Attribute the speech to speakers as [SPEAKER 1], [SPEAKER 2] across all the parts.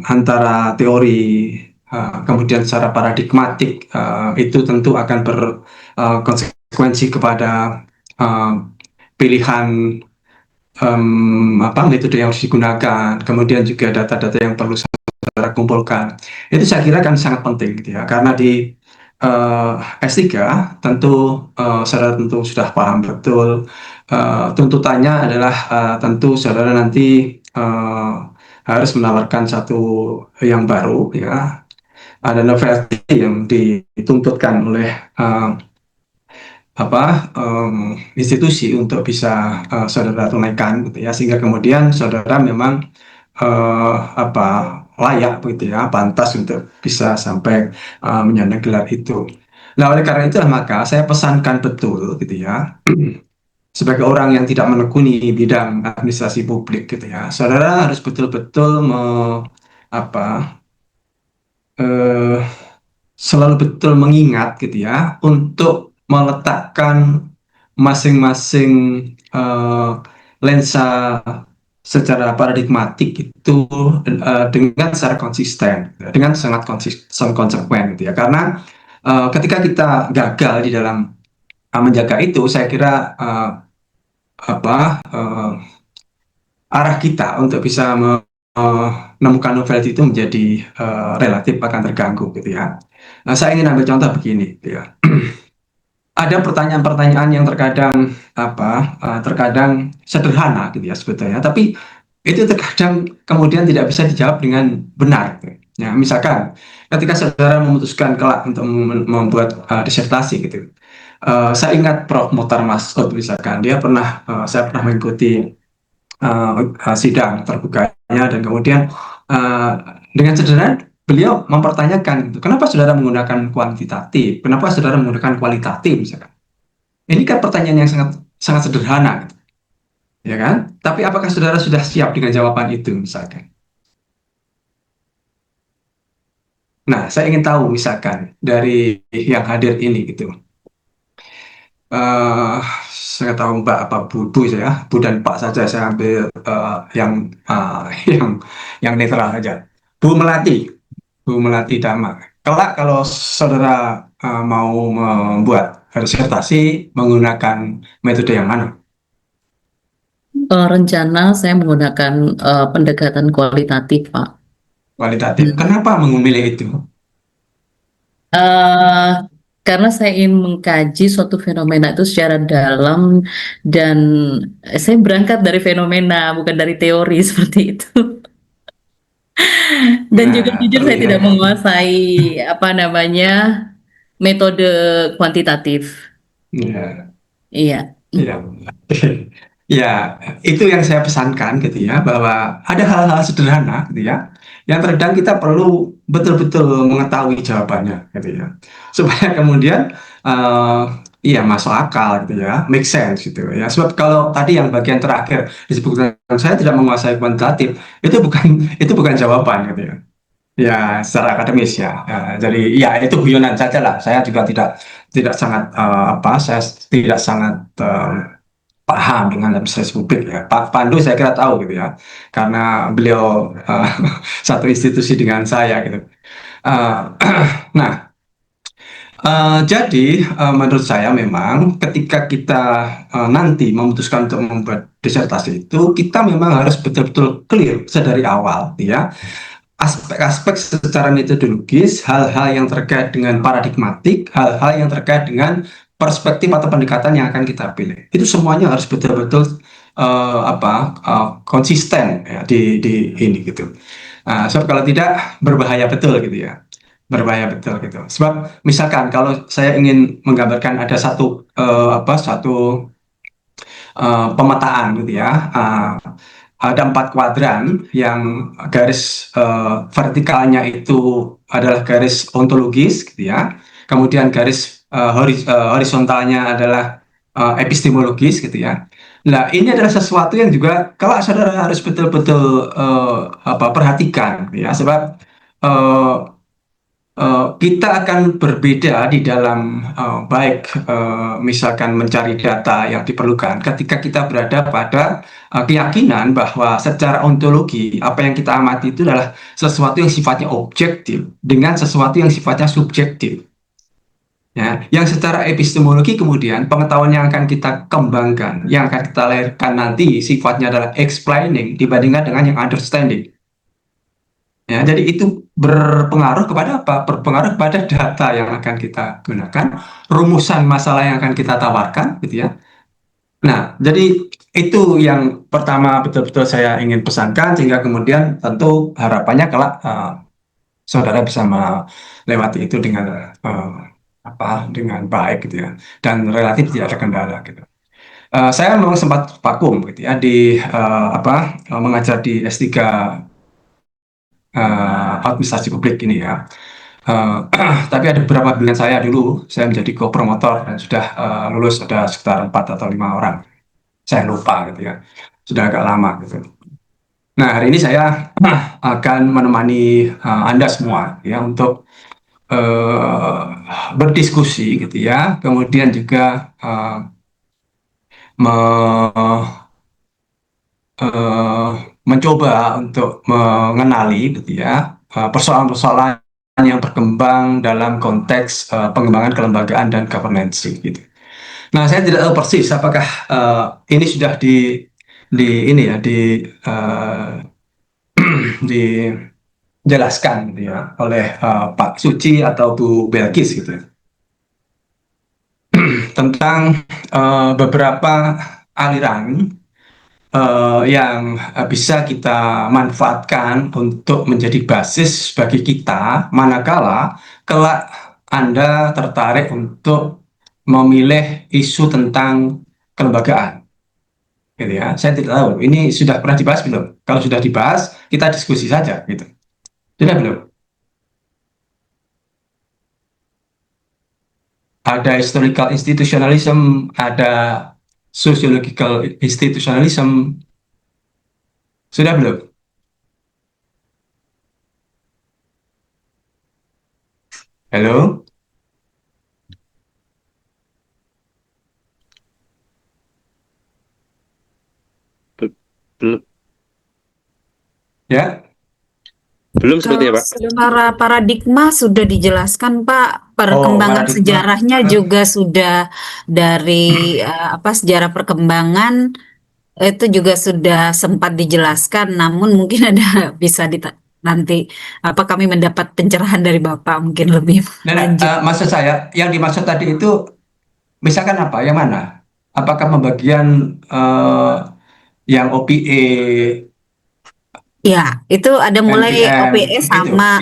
[SPEAKER 1] antara teori kemudian secara paradigmatik itu tentu akan berkonsekuensi kepada pilihan apa metode yang harus digunakan, kemudian juga data-data yang perlu saudara kumpulkan. Itu saya kira kan sangat penting gitu ya, karena di S3 tentu saudara tentu sudah paham betul tuntutannya adalah tentu saudara nanti harus menawarkan satu yang baru ya, ada novelty yang dituntutkan oleh uh, institusi untuk bisa saudara tunaikan gitu ya, sehingga kemudian saudara memang apa layak begitu ya, pantas untuk bisa sampai menyandang gelar itu. Nah, oleh karena itulah maka saya pesankan betul gitu ya, sebagai orang yang tidak menekuni bidang administrasi publik gitu ya, saudara harus betul-betul apa eh, selalu betul mengingat gitu ya, untuk meletakkan masing-masing eh, lensa secara paradigmatik itu dengan secara konsisten, dengan sangat konsisten, konsekuen gitu ya. Karena ketika kita gagal di dalam menjaga itu, saya kira apa arah kita untuk bisa menemukan novelty itu menjadi relatif akan terganggu gitu ya. Nah, saya ingin ambil contoh begini gitu ya. Ada pertanyaan-pertanyaan yang terkadang terkadang sederhana gitu ya sebetulnya, tapi itu terkadang kemudian tidak bisa dijawab dengan benar gitu. Ya, misalkan ketika saudara memutuskan kelak untuk membuat disertasi gitu. Saya ingat Prof. Mokhtar Masud misalkan, saya pernah mengikuti sidang terbukanya, dan kemudian uh, dengan sederhana beliau mempertanyakan gitu, kenapa saudara menggunakan kuantitatif, kenapa saudara menggunakan kualitatif misalkan. Ini kan pertanyaan yang sangat sangat sederhana gitu, ya kan, tapi apakah saudara sudah siap dengan jawaban itu misalkan. Nah, saya ingin tahu misalkan dari yang hadir ini gitu, eh saya tahu Mbak apa Bu saya, Bu dan Pak saja, saya ambil yang yang netral saja. Bu Melati, Bu Melati Dama. Kalau saudara mau membuat disertasi menggunakan metode yang mana?
[SPEAKER 2] Rencana saya menggunakan pendekatan kualitatif, Pak.
[SPEAKER 1] Kualitatif.
[SPEAKER 2] Hmm.
[SPEAKER 1] Kenapa memilih itu?
[SPEAKER 2] Eh, karena saya ingin mengkaji suatu fenomena itu secara dalam dan saya berangkat dari fenomena, bukan dari teori seperti itu. Dan juga
[SPEAKER 1] Nah,
[SPEAKER 2] jujur saya tidak
[SPEAKER 1] terlihat.
[SPEAKER 2] menguasai apa namanya metode kuantitatif.
[SPEAKER 1] Ya,
[SPEAKER 2] Iya.
[SPEAKER 1] ya. Ya, itu yang saya pesankan gitu ya, bahwa ada hal-hal sederhana gitu ya, yang terkadang kita perlu betul-betul mengetahui jawabannya gitu ya, supaya kemudian eh iya masuk akal gitu ya, make sense gitu ya. Sebab kalau tadi yang bagian terakhir disebutkan saya tidak menguasai kuantitatif, itu bukan jawaban gitu ya. Ya, secara akademis ya. Jadi ya itu guyonan saja lah. Saya juga tidak tidak sangat saya tidak sangat paham dengan administrasi publik ya. Pak Pandu saya kira tahu gitu ya, karena beliau satu institusi dengan saya gitu. Uh, nah, jadi menurut saya memang ketika kita nanti memutuskan untuk membuat disertasi itu, kita memang harus betul-betul clear sedari awal, ya, aspek-aspek secara metodologis, hal-hal yang terkait dengan paradigmatik, hal-hal yang terkait dengan perspektif atau pendekatan yang akan kita pilih. Itu semuanya harus betul-betul konsisten ya, di ini gitu. Nah, sebab kalau tidak berbahaya betul gitu ya. Berbahaya betul gitu. Sebab misalkan kalau saya ingin menggambarkan ada satu pemetaan gitu ya. Ada 4 kuadran yang garis vertikalnya itu adalah garis ontologis gitu ya. Kemudian garis horizontalnya adalah epistemologis gitu ya. Nah, ini adalah sesuatu yang juga kalau saudara harus betul-betul perhatikan gitu ya, sebab uh, kita akan berbeda di dalam baik misalkan mencari data yang diperlukan ketika kita berada pada keyakinan bahwa secara ontologi apa yang kita amati itu adalah sesuatu yang sifatnya objektif dengan sesuatu yang sifatnya subjektif. Ya, yang secara epistemologi kemudian pengetahuan yang akan kita kembangkan, yang akan kita lahirkan nanti sifatnya adalah explaining dibandingkan dengan yang understanding. Ya, jadi itu berpengaruh kepada apa? Berpengaruh kepada data yang akan kita gunakan, rumusan masalah yang akan kita tawarkan, gitu ya. Nah, jadi itu yang pertama betul-betul saya ingin pesankan, sehingga kemudian tentu harapannya kelak saudara bisa melewati itu dengan dengan baik, gitu ya, dan relatif tidak ada kendala, gitu. Saya memang sempat vakum, gitu ya, di mengajar di S3 administrasi publik ini ya. Tapi ada beberapa bimbingan saya dulu, saya menjadi co-promotor dan sudah lulus ada sekitar 4 atau 5 orang. Saya lupa gitu ya, sudah agak lama gitu. Nah, hari ini saya akan menemani Anda semua ya untuk berdiskusi gitu ya, kemudian juga me- eh, mencoba untuk mengenali gitu ya persoalan-persoalan yang berkembang dalam konteks pengembangan kelembagaan dan governance gitu. Nah, saya tidak tahu persis apakah ini sudah di ini ya uh, dijelaskan gitu ya oleh Pak Suci atau Bu Belkis gitu ya, tentang beberapa aliran yang bisa kita manfaatkan untuk menjadi basis bagi kita manakala kelak Anda tertarik untuk memilih isu tentang kelembagaan, gitu ya. Saya tidak tahu ini sudah pernah dibahas belum. Kalau sudah dibahas, kita diskusi saja, gitu. Sudah belum? Ada historical institutionalism, ada sociological institutionalism, sudah belum? Halo,
[SPEAKER 3] Be- Belum,
[SPEAKER 1] ya.
[SPEAKER 3] belum
[SPEAKER 4] Kalau
[SPEAKER 3] sepertinya, Pak.
[SPEAKER 4] secara paradigma sudah dijelaskan, Pak.
[SPEAKER 1] Oh,
[SPEAKER 4] Perkembangan
[SPEAKER 1] paradigma.
[SPEAKER 4] sejarahnya juga sudah dari sejarah perkembangan itu juga sudah sempat dijelaskan. Namun mungkin ada bisa nanti kami mendapat pencerahan dari Bapak mungkin lebih
[SPEAKER 1] Nah,
[SPEAKER 4] lanjut.
[SPEAKER 1] maksud saya, yang dimaksud tadi itu misalkan apa? Yang mana? Apakah pembagian yang OPA,
[SPEAKER 4] Ya, itu ada mulai
[SPEAKER 1] NPM,
[SPEAKER 4] OPS
[SPEAKER 1] itu?
[SPEAKER 4] sama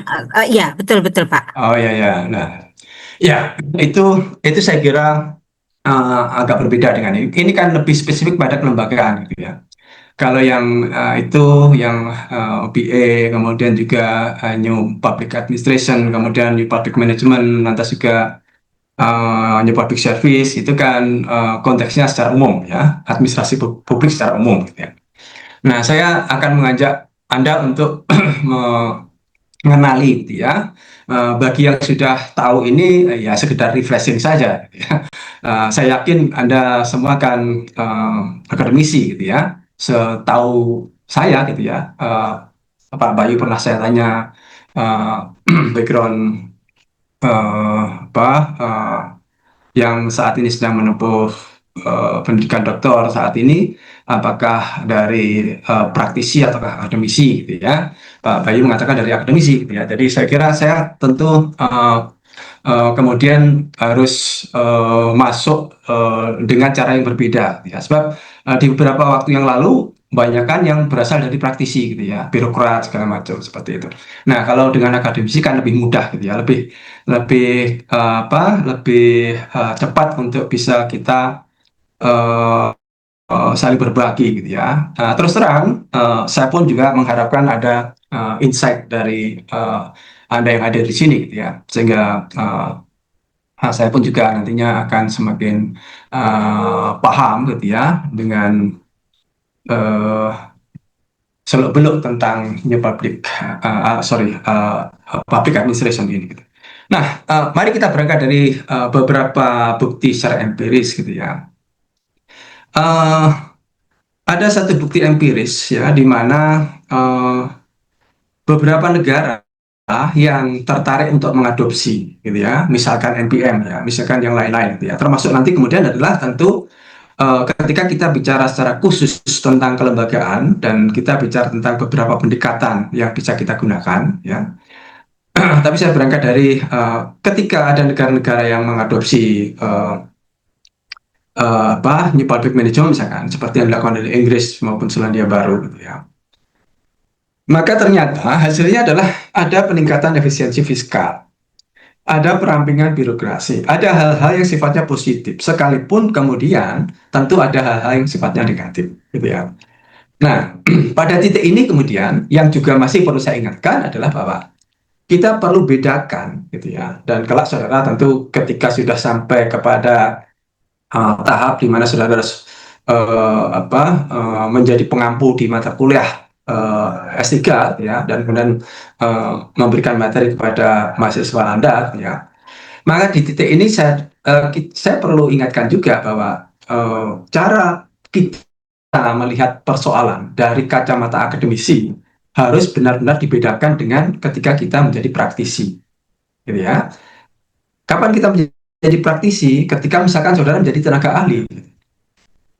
[SPEAKER 4] ya betul betul Pak.
[SPEAKER 1] Oh ya ya. Nah, ya itu saya kira agak berbeda dengan ini. Ini kan lebih spesifik pada kelembagaan, gitu ya. Kalau yang itu yang OPA, kemudian juga New Public Administration, kemudian New Public Management, lantas juga New Public Service, itu kan konteksnya secara umum ya, administrasi publik secara umum, gitu ya. Nah, saya akan mengajak Anda untuk mengenali gitu ya. Bagi yang sudah tahu ini ya sekedar refreshing saja, gitu ya. Saya yakin Anda semua kan akademisi gitu ya. Setahu saya gitu ya, Pak Bayu pernah saya tanya background apa yang saat ini sedang menempuh pendidikan doktor saat ini, apakah dari praktisi atau akademisi, gitu ya. Pak Bayu mengatakan dari akademisi, gitu ya. Jadi saya kira saya tentu kemudian harus masuk dengan cara yang berbeda, gitu ya. Sebab di beberapa waktu yang lalu kebanyakan yang berasal dari praktisi, gitu ya, birokrat segala macam seperti itu. Nah, kalau dengan akademisi kan lebih mudah, gitu ya, lebih lebih lebih cepat untuk bisa kita uh, saling berbagi, gitu ya. Terus terang, saya pun juga mengharapkan ada insight dari Anda yang ada di sini, gitu ya, sehingga saya pun juga nantinya akan semakin paham, gitu ya, dengan uh, seluk beluk tentang new public public administration ini, gitu. Nah, mari kita berangkat dari beberapa bukti secara empiris gitu ya. Eh, ada satu bukti empiris ya di mana eh, beberapa negara yang tertarik untuk mengadopsi gitu ya, misalkan NPM ya, misalkan yang lain-lain gitu ya. Termasuk nanti kemudian adalah tentu ketika kita bicara secara khusus tentang kelembagaan dan kita bicara tentang beberapa pendekatan yang bisa kita gunakan ya. Tapi saya berangkat dari ketika ada negara-negara yang mengadopsi New Public Management misalkan seperti yang dilakukan dari Inggris maupun Selandia Baru gitu ya. Maka ternyata hasilnya adalah ada peningkatan efisiensi fiskal, ada perampingan birokrasi, ada hal-hal yang sifatnya positif, sekalipun kemudian tentu ada hal-hal yang sifatnya negatif, gitu ya. Nah, pada titik ini kemudian yang juga masih perlu saya ingatkan adalah bahwa kita perlu bedakan, gitu ya. Dan kelak saudara tentu ketika sudah sampai kepada tahap di mana saudara harus menjadi pengampu di mata kuliah S3 ya, dan kemudian memberikan materi kepada mahasiswa Anda ya. Maka di titik ini saya perlu ingatkan juga bahwa cara kita melihat persoalan dari kacamata akademisi harus benar-benar dibedakan dengan ketika kita menjadi praktisi, gitu ya. Kapan kita menjadi praktisi? Ketika misalkan saudara menjadi tenaga ahli.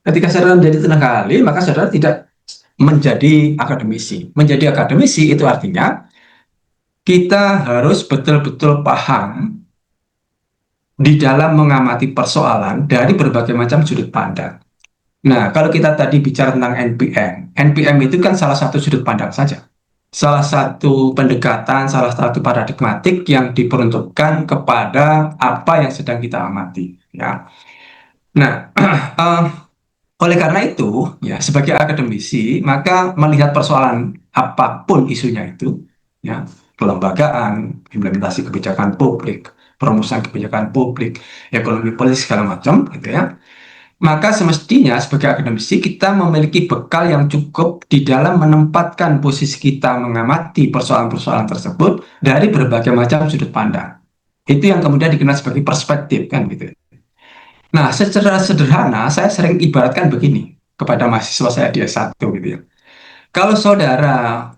[SPEAKER 1] Ketika saudara menjadi tenaga ahli, maka saudara tidak menjadi akademisi. Menjadi akademisi itu artinya kita harus betul-betul paham di dalam mengamati persoalan dari berbagai macam sudut pandang. Nah, kalau kita tadi bicara tentang NPM itu kan salah satu sudut pandang saja. Salah satu pendekatan, salah satu paradigmatik yang diperuntukkan kepada apa yang sedang kita amati. Ya. Nah, oleh karena itu, ya sebagai akademisi, maka melihat persoalan apapun isunya itu, ya kelembagaan, implementasi kebijakan publik, perumusan kebijakan publik, ekonomi politik segala macam, gitu ya. Maka semestinya sebagai akademisi kita memiliki bekal yang cukup di dalam menempatkan posisi kita mengamati persoalan-persoalan tersebut dari berbagai macam sudut pandang. Itu yang kemudian dikenal sebagai perspektif kan gitu. Nah, secara sederhana saya sering ibaratkan begini kepada mahasiswa saya di S1 gitu ya. Kalau saudara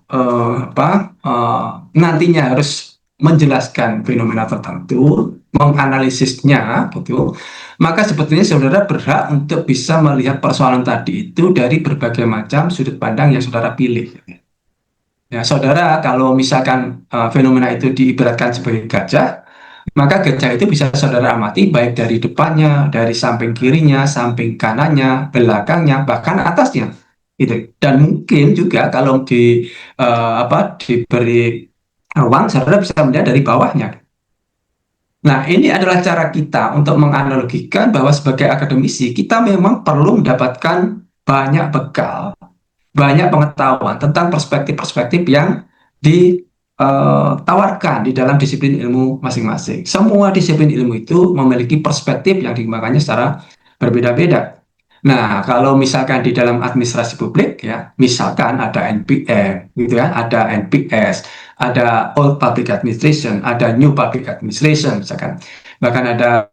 [SPEAKER 1] nantinya harus menjelaskan fenomena tertentu, menganalisisnya gitu, maka sebetulnya saudara berhak untuk bisa melihat persoalan tadi itu dari berbagai macam sudut pandang yang saudara pilih. Ya, saudara kalau misalkan fenomena itu diibaratkan sebagai gajah, maka gajah itu bisa saudara amati baik dari depannya, dari samping kirinya, samping kanannya, belakangnya, bahkan atasnya. Gitu. Dan mungkin juga kalau diberi ruang, saudara bisa melihat dari bawahnya. Nah, ini adalah cara kita untuk menganalogikan bahwa sebagai akademisi, kita memang perlu mendapatkan banyak bekal, banyak pengetahuan tentang perspektif-perspektif yang ditawarkan di dalam disiplin ilmu masing-masing. Semua disiplin ilmu itu memiliki perspektif yang dikembangkannya secara berbeda-beda. Nah, kalau misalkan di dalam administrasi publik ya, misalkan ada NPM, gitu ya, ada NPS, ada Old Public Administration, ada New Public Administration, misalkan, bahkan ada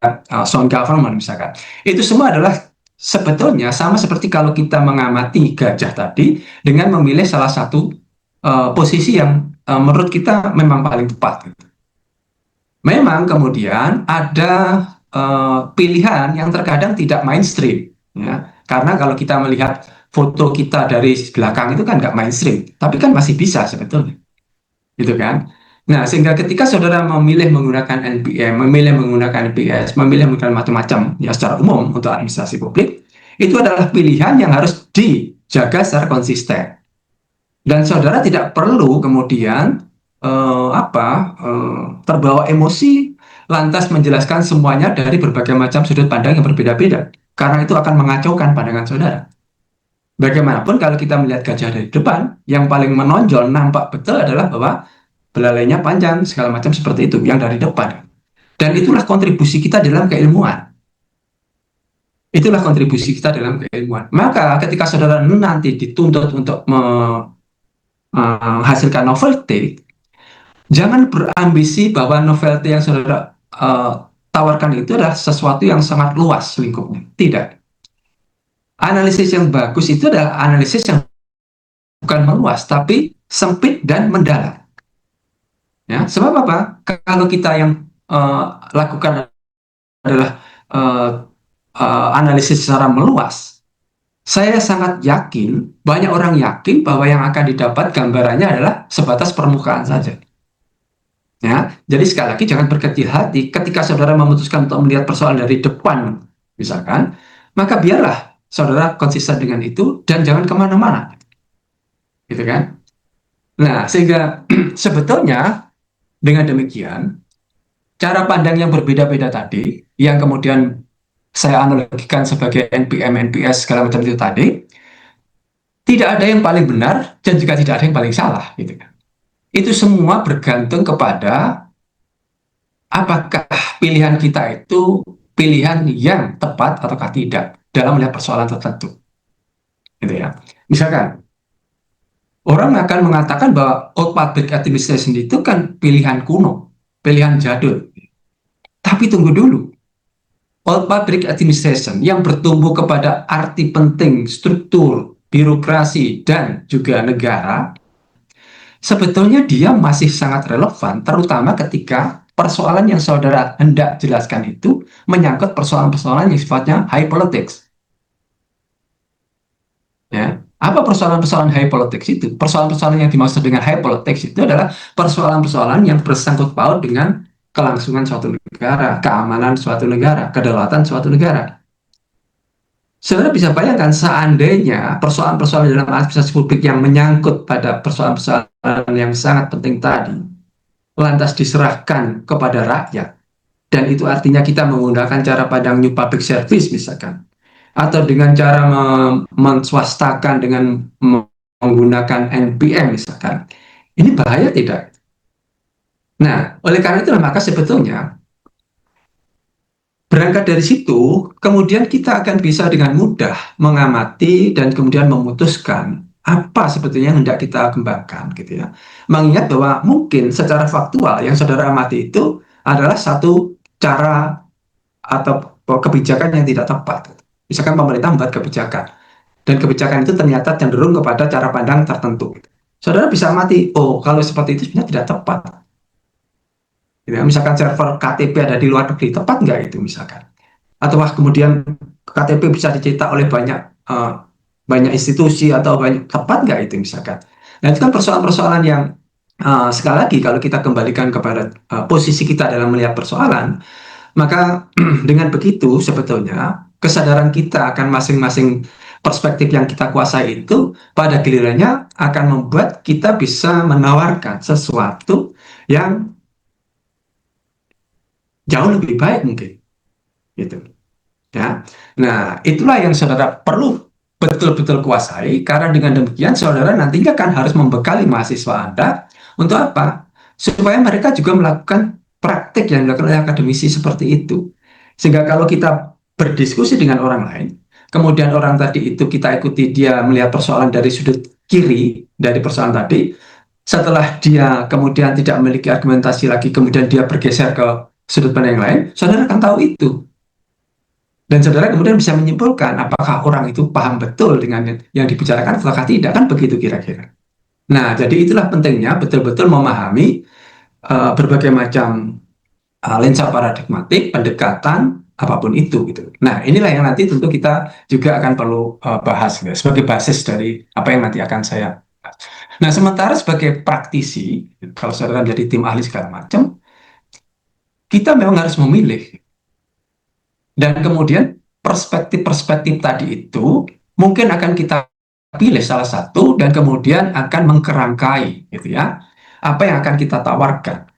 [SPEAKER 1] Sound Government, misalkan. Itu semua adalah sebetulnya sama seperti kalau kita mengamati gajah tadi dengan memilih salah satu posisi yang menurut kita memang paling tepat. Memang kemudian ada pilihan yang terkadang tidak mainstream. Ya, karena kalau kita melihat foto kita dari belakang itu kan nggak mainstream, tapi kan masih bisa sebetulnya, gitu kan? Nah, sehingga ketika saudara memilih menggunakan NPM, memilih menggunakan NPS, memilih menggunakan macam-macam ya secara umum untuk administrasi publik, itu adalah pilihan yang harus dijaga secara konsisten. Dan saudara tidak perlu kemudian terbawa emosi lantas menjelaskan semuanya dari berbagai macam sudut pandang yang berbeda-beda. Karena itu akan mengacaukan pandangan saudara. Bagaimanapun kalau kita melihat gajah dari depan, yang paling menonjol nampak betul adalah bahwa belalainya panjang, segala macam seperti itu, yang dari depan. Dan itulah kontribusi kita dalam keilmuan. Itulah kontribusi kita dalam keilmuan. Maka ketika saudara nanti dituntut untuk menghasilkan novelty, Jangan berambisi bahwa novelty yang saudara tawarkan itu adalah sesuatu yang sangat luas lingkupnya. Tidak. Analisis yang bagus itu adalah analisis yang bukan meluas, tapi sempit dan mendalam. Ya, sebab apa? Kalau kita yang lakukan adalah uh, analisis secara meluas, saya sangat yakin, banyak orang yakin bahwa yang akan didapat gambarannya adalah sebatas permukaan saja. Ya, jadi sekali lagi jangan berkecil hati ketika saudara memutuskan untuk melihat persoalan dari depan, misalkan, maka biarlah saudara konsisten dengan itu dan jangan kemana-mana, gitu kan? Nah, sehingga sebetulnya dengan demikian cara pandang yang berbeda-beda tadi, yang kemudian saya analogikan sebagai NPM, NPS segala macam itu tadi, tidak ada yang paling benar dan juga tidak ada yang paling salah, gitu kan? Itu semua bergantung kepada apakah pilihan kita itu pilihan yang tepat ataukah tidak dalam melihat persoalan tertentu, gitu ya. Misalkan orang akan mengatakan bahwa old public administration itu kan pilihan kuno, pilihan jadul. Tapi tunggu dulu, old public administration yang bertumbuh kepada arti penting struktur birokrasi dan juga negara, sebetulnya dia masih sangat relevan, terutama ketika persoalan yang saudara hendak jelaskan itu menyangkut persoalan-persoalan yang sifatnya high politics. Ya, apa persoalan-persoalan high politics itu? Persoalan-persoalan yang dimaksud dengan high politics itu adalah persoalan-persoalan yang bersangkut paut dengan kelangsungan suatu negara, keamanan suatu negara, kedaulatan suatu negara. Saudara bisa bayangkan seandainya persoalan-persoalan dalam administrasi publik yang menyangkut pada persoalan-persoalan yang sangat penting tadi lantas diserahkan kepada rakyat, dan itu artinya kita menggunakan cara pandang new public service misalkan, atau dengan cara menswastakan dengan menggunakan NPM misalkan, ini bahaya tidak? Nah, oleh karena itu maka sebetulnya berangkat dari situ, kemudian kita akan bisa dengan mudah mengamati dan kemudian memutuskan apa sebetulnya yang hendak kita kembangkan, gitu ya. Mengingat bahwa mungkin secara faktual yang saudara amati itu adalah satu cara atau kebijakan yang tidak tepat. Misalkan pemerintah membuat kebijakan, dan kebijakan itu ternyata cenderung kepada cara pandang tertentu. Saudara bisa amati, oh kalau seperti itu sebenarnya tidak tepat. Ya, misalkan server KTP ada di luar negeri, tepat nggak itu misalkan? Atau kemudian KTP bisa dicetak oleh banyak institusi atau tepat nggak itu misalkan? Nah itu kan persoalan-persoalan yang sekali lagi kalau kita kembalikan kepada posisi kita dalam melihat persoalan, maka dengan begitu sebetulnya kesadaran kita akan masing-masing perspektif yang kita kuasai itu pada gilirannya akan membuat kita bisa menawarkan sesuatu yang jauh lebih baik mungkin, gitu ya. Nah itulah yang saudara perlu betul-betul kuasai, karena dengan demikian saudara nantinya kan harus membekali mahasiswa Anda untuk apa? Supaya mereka juga melakukan praktik yang dilakukan oleh akademisi seperti itu, sehingga kalau kita berdiskusi dengan orang lain, kemudian orang tadi itu kita ikuti dia melihat persoalan dari sudut kiri dari persoalan tadi, setelah dia kemudian tidak memiliki argumentasi lagi, kemudian dia bergeser ke sudut pandang yang lain, saudara akan tahu itu. Dan saudara kemudian bisa menyimpulkan apakah orang itu paham betul dengan yang dibicarakan atau tidak, kan begitu kira-kira. Nah, jadi itulah pentingnya betul-betul memahami berbagai macam lensa paradigmatik, pendekatan, apapun itu, gitu. Nah, inilah yang nanti tentu kita juga akan perlu bahas gitu, sebagai basis dari apa yang nanti akan saya bahas. Nah, sementara sebagai praktisi, kalau saudara menjadi tim ahli segala macam, kita memang harus memilih. Dan kemudian perspektif-perspektif tadi itu mungkin akan kita pilih salah satu dan kemudian akan mengkerangkai, gitu ya, apa yang akan kita tawarkan.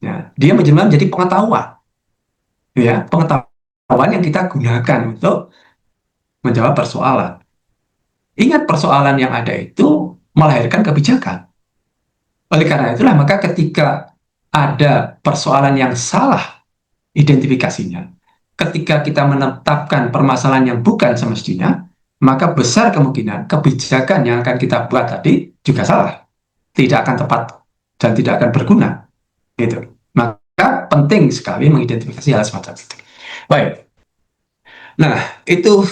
[SPEAKER 1] Ya, dia menjadi pengetahuan, ya, pengetahuan yang kita gunakan untuk menjawab persoalan. Ingat, persoalan yang ada itu melahirkan kebijakan. Oleh karena itulah maka ketika ada persoalan yang salah identifikasinya, ketika kita menetapkan permasalahan yang bukan semestinya, maka besar kemungkinan kebijakan yang akan kita buat tadi juga salah, tidak akan tepat dan tidak akan berguna, gitu. Maka penting sekali mengidentifikasi hal semacam itu. Baik. Nah, itu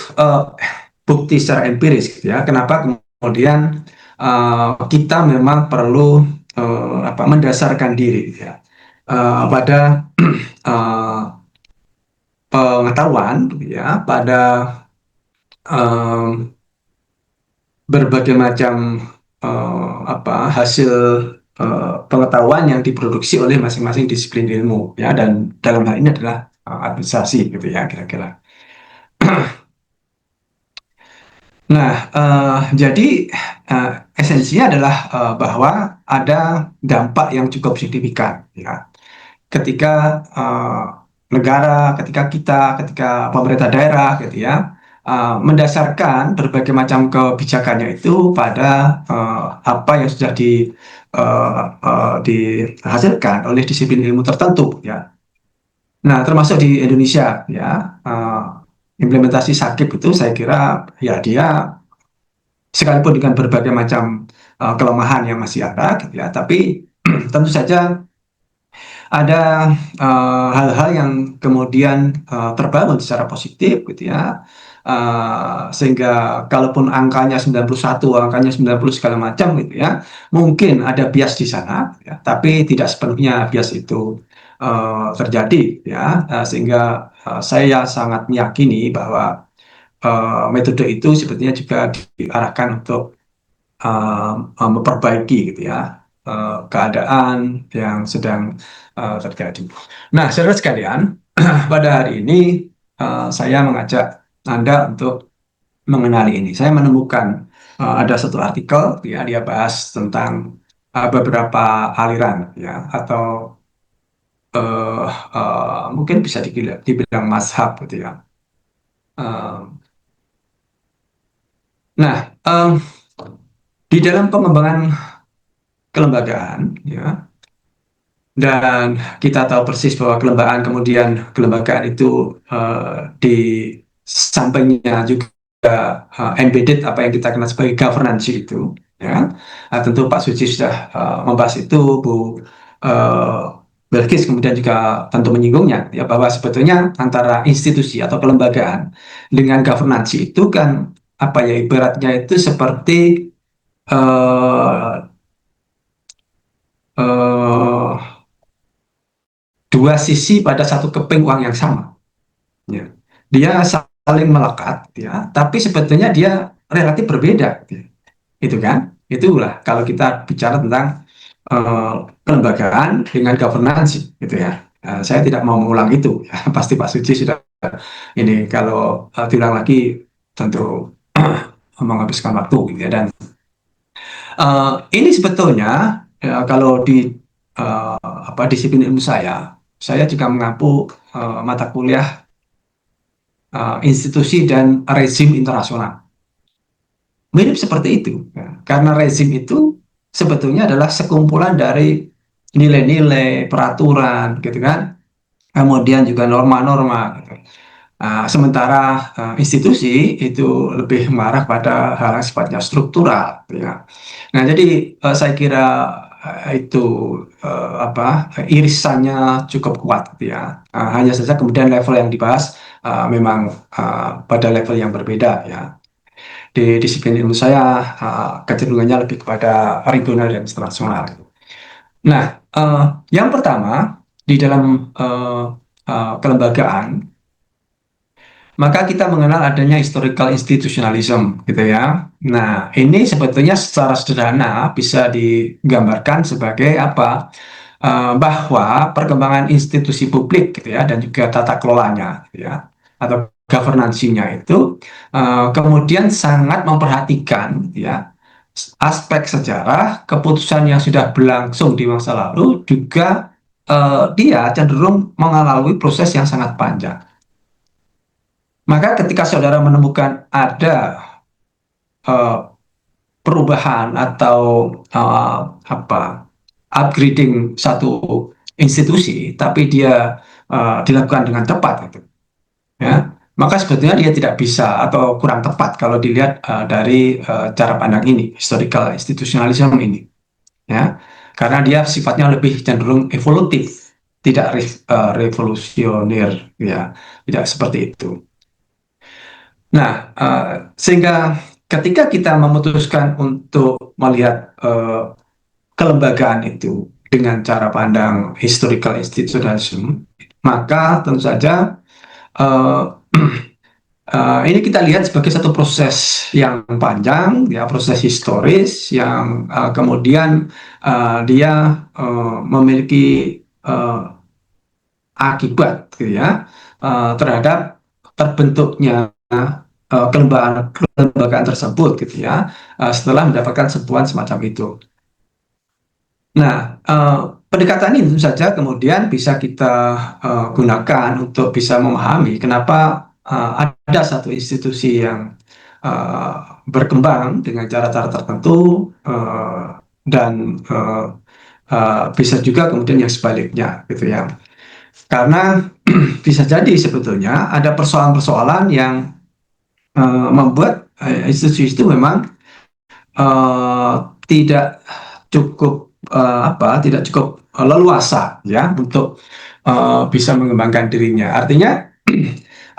[SPEAKER 1] bukti secara empiris, gitu ya. Kenapa kemudian kita memang perlu mendasarkan diri, gitu ya, pada pengetahuan, gitu ya, pada berbagai macam hasil pengetahuan yang diproduksi oleh masing-masing disiplin ilmu, ya, dan dalam hal ini adalah administrasi, gitu ya, kira-kira. Nah, jadi esensinya adalah bahwa ada dampak yang cukup signifikan, ya, ketika negara, ketika pemerintah daerah, gitu ya, mendasarkan berbagai macam kebijakannya itu pada apa yang sudah dihasilkan oleh disiplin ilmu tertentu, ya. Nah, termasuk di Indonesia, ya, implementasi SAKIP itu saya kira ya dia sekalipun dengan berbagai macam kelemahan yang masih ada, gitu ya, tapi tentu saja ada hal-hal yang kemudian terbangun secara positif, gitu ya. Sehingga kalaupun angkanya 91, angkanya 90 segala macam, gitu ya, mungkin ada bias di sana, ya, tapi tidak sepenuhnya bias itu terjadi, ya. Sehingga saya sangat meyakini bahwa metode itu sebetulnya juga diarahkan untuk memperbaiki, gitu ya, keadaan yang sedang terjadi. Nah, saudara sekalian, pada hari ini saya mengajak Anda untuk mengenali ini. Saya menemukan ada satu artikel, ya, dia bahas tentang beberapa aliran, ya, atau mungkin bisa dibilang mazhab, gitu ya. Nah, di dalam pengembangan kelembagaan, ya, dan kita tahu persis bahwa kelembagaan itu di sampingnya juga embedded apa yang kita kenal sebagai governance itu, ya. Tentu Pak Suci sudah membahas itu, Bu Belkis kemudian juga tentu menyinggungnya, ya, bahwa sebetulnya antara institusi atau kelembagaan dengan governance itu kan apa ya, ibaratnya itu seperti uh, dua sisi pada satu keping uang yang sama, ya. Dia saling melekat, ya, tapi sebetulnya dia relatif berbeda, ya. Itu kan, itulah kalau kita bicara tentang kelembagaan dengan governance, gitu ya. Saya tidak mau mengulang itu, ya. Pasti Pak Suci sudah ini, kalau diulang lagi tentu menghabiskan waktu, gitu ya. Dan ini sebetulnya, ya, kalau di disiplin ilmu saya juga mengampu mata kuliah institusi dan rezim internasional. Mirip seperti itu, ya. Karena rezim itu sebetulnya adalah sekumpulan dari nilai-nilai, peraturan, gitu kan, kemudian juga norma-norma, gitu. Sementara institusi itu lebih mengarah pada hal yang sifatnya struktural, ya. Nah, jadi saya kira itu irisannya cukup kuat, gitu ya. Hanya saja kemudian level yang dibahas memang pada level yang berbeda, ya. Di disiplin ilmu saya kecenderungannya lebih kepada regional dan internasional. Nah, yang pertama di dalam kelembagaan, maka kita mengenal adanya historical institutionalism, gitu ya. Nah, ini sebetulnya secara sederhana bisa digambarkan sebagai apa? Bahwa perkembangan institusi publik, gitu ya, dan juga tata kelolanya, gitu ya, atau governansinya itu kemudian sangat memperhatikan, gitu ya, aspek sejarah, keputusan yang sudah berlangsung di masa lalu, juga dia cenderung mengalami proses yang sangat panjang. Maka ketika saudara menemukan ada perubahan atau upgrading satu institusi, tapi dia dilakukan dengan cepat, gitu, ya, maka sebetulnya dia tidak bisa atau kurang tepat kalau dilihat dari cara pandang ini, historical institutionalism ini, ya. karena dia sifatnya lebih cenderung evolutif, tidak revolusioner, ya, tidak seperti itu. Nah, sehingga ketika kita memutuskan untuk melihat kelembagaan itu dengan cara pandang historical institutionalism, maka tentu saja eh, ini kita lihat sebagai satu proses yang panjang, ya, proses historis yang kemudian dia memiliki akibat, gitu ya, terhadap terbentuknya kelembagaan tersebut, gitu ya, setelah mendapatkan sentuhan semacam itu. Nah, pendekatan ini tentu saja kemudian bisa kita gunakan untuk bisa memahami kenapa ada satu institusi yang berkembang dengan cara-cara tertentu, dan bisa juga kemudian yang sebaliknya, gitu ya. Karena bisa jadi sebetulnya ada persoalan-persoalan yang membuat institusi itu memang tidak cukup tidak cukup leluasa, ya, untuk bisa mengembangkan dirinya. Artinya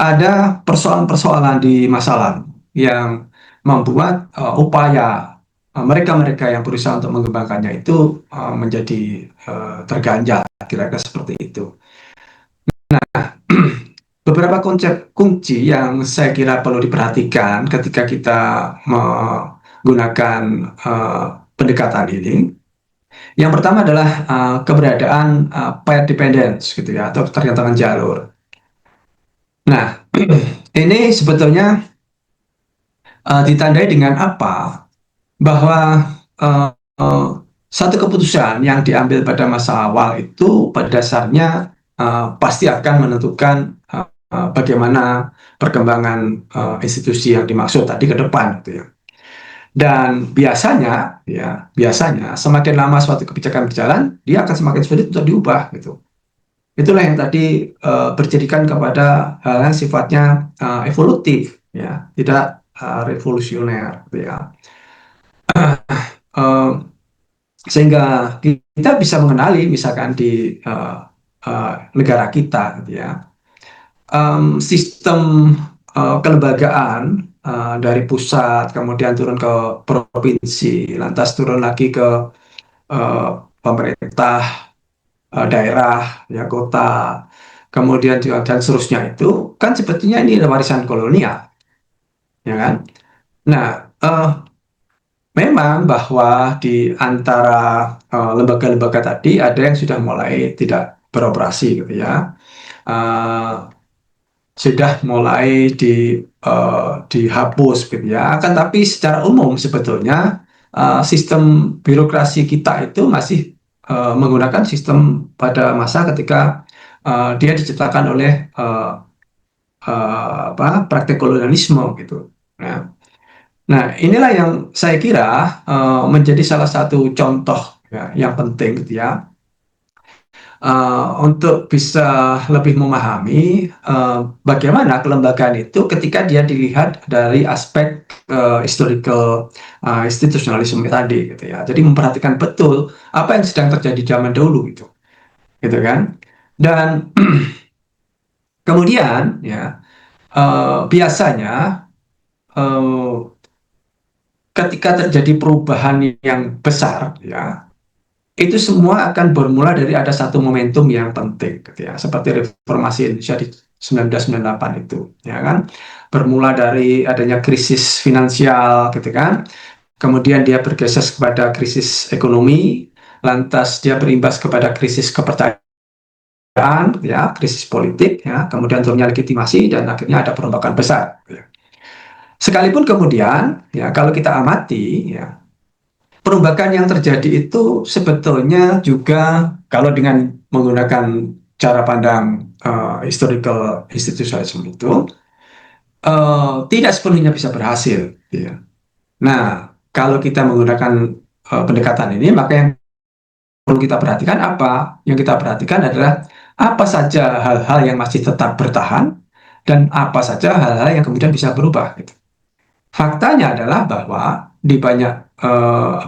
[SPEAKER 1] ada persoalan-persoalan di masa lalu yang membuat upaya mereka-mereka yang berusaha untuk mengembangkannya itu menjadi terganjal, kira-kira seperti itu. Beberapa konsep kunci yang saya kira perlu diperhatikan ketika kita menggunakan pendekatan ini. Yang pertama adalah keberadaan path dependence, gitu ya, atau ketergantungan jalur. Nah, ini sebetulnya ditandai dengan apa? Bahwa satu keputusan yang diambil pada masa awal itu pada dasarnya pasti akan menentukan bagaimana perkembangan institusi yang dimaksud tadi ke depan, gitu ya. Dan biasanya, ya, biasanya semakin lama suatu kebijakan berjalan, dia akan semakin sulit untuk diubah, gitu. Itulah yang tadi berjadikan kepada hal yang sifatnya evolutif, ya, tidak revolusioner, gitu ya. Sehingga kita bisa mengenali, misalkan di negara kita, gitu ya, sistem kelembagaan dari pusat, kemudian turun ke provinsi, lantas turun lagi ke pemerintah daerah, ya, kota, kemudian dan seterusnya, itu kan sebetulnya ini adalah warisan kolonial, ya kan? Nah, memang bahwa di antara lembaga-lembaga tadi ada yang sudah mulai tidak beroperasi, gitu ya. Sudah mulai dihapus, gitu ya. Akan tapi secara umum sebetulnya sistem birokrasi kita itu masih menggunakan sistem pada masa ketika dia diciptakan oleh praktek kolonialisme, gitu. Nah, inilah yang saya kira menjadi salah satu contoh, ya, yang penting, gitu ya, untuk bisa lebih memahami bagaimana kelembagaan itu ketika dia dilihat dari aspek historical institutionalism tadi, gitu ya. Jadi memperhatikan betul apa yang sedang terjadi zaman dahulu, gitu kan. Dan kemudian, ya, biasanya ketika terjadi perubahan yang besar, ya, itu semua akan bermula dari ada satu momentum yang penting, gitu ya, seperti reformasi Indonesia di 1998 itu, ya kan, bermula dari adanya krisis finansial, gitu kan, kemudian dia bergeser kepada krisis ekonomi, lantas dia berimbas kepada krisis kepercayaan, ya, krisis politik, ya, kemudian turunnya legitimasi, dan akhirnya ada perombakan besar, ya. Sekalipun kemudian, ya, kalau kita amati, ya, perombakan yang terjadi itu sebetulnya juga kalau dengan menggunakan cara pandang historical institutionalism itu tidak sepenuhnya bisa berhasil, ya. Nah, kalau kita menggunakan pendekatan ini, maka yang perlu kita perhatikan apa? Yang kita perhatikan adalah apa saja hal-hal yang masih tetap bertahan dan apa saja hal-hal yang kemudian bisa berubah, gitu. Faktanya adalah bahwa di banyak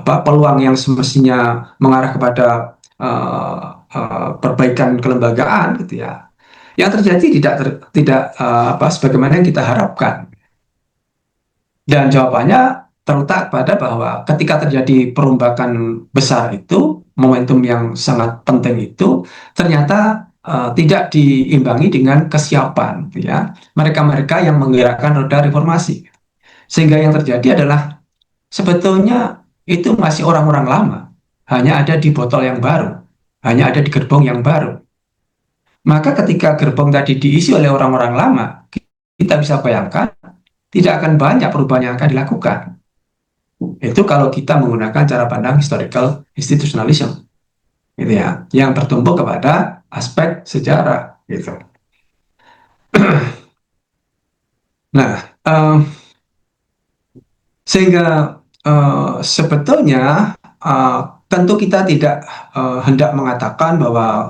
[SPEAKER 1] peluang yang semestinya mengarah kepada perbaikan kelembagaan gitu ya, yang terjadi tidak sebagaimana yang kita harapkan. Dan jawabannya terletak pada bahwa ketika terjadi perombakan besar itu, momentum yang sangat penting itu ternyata tidak diimbangi dengan kesiapan, gitu ya, mereka-mereka yang menggerakkan roda reformasi. Sehingga yang terjadi adalah sebetulnya itu masih orang-orang lama, hanya ada di botol yang baru, hanya ada di gerbong yang baru. Maka ketika gerbong tadi diisi oleh orang-orang lama, kita bisa bayangkan tidak akan banyak perubahan yang akan dilakukan. Itu kalau kita menggunakan cara pandang historical institutionalism, gitu ya, yang bertumbuh kepada aspek sejarah, gitu. Nah, sehingga sebetulnya tentu kita tidak hendak mengatakan bahwa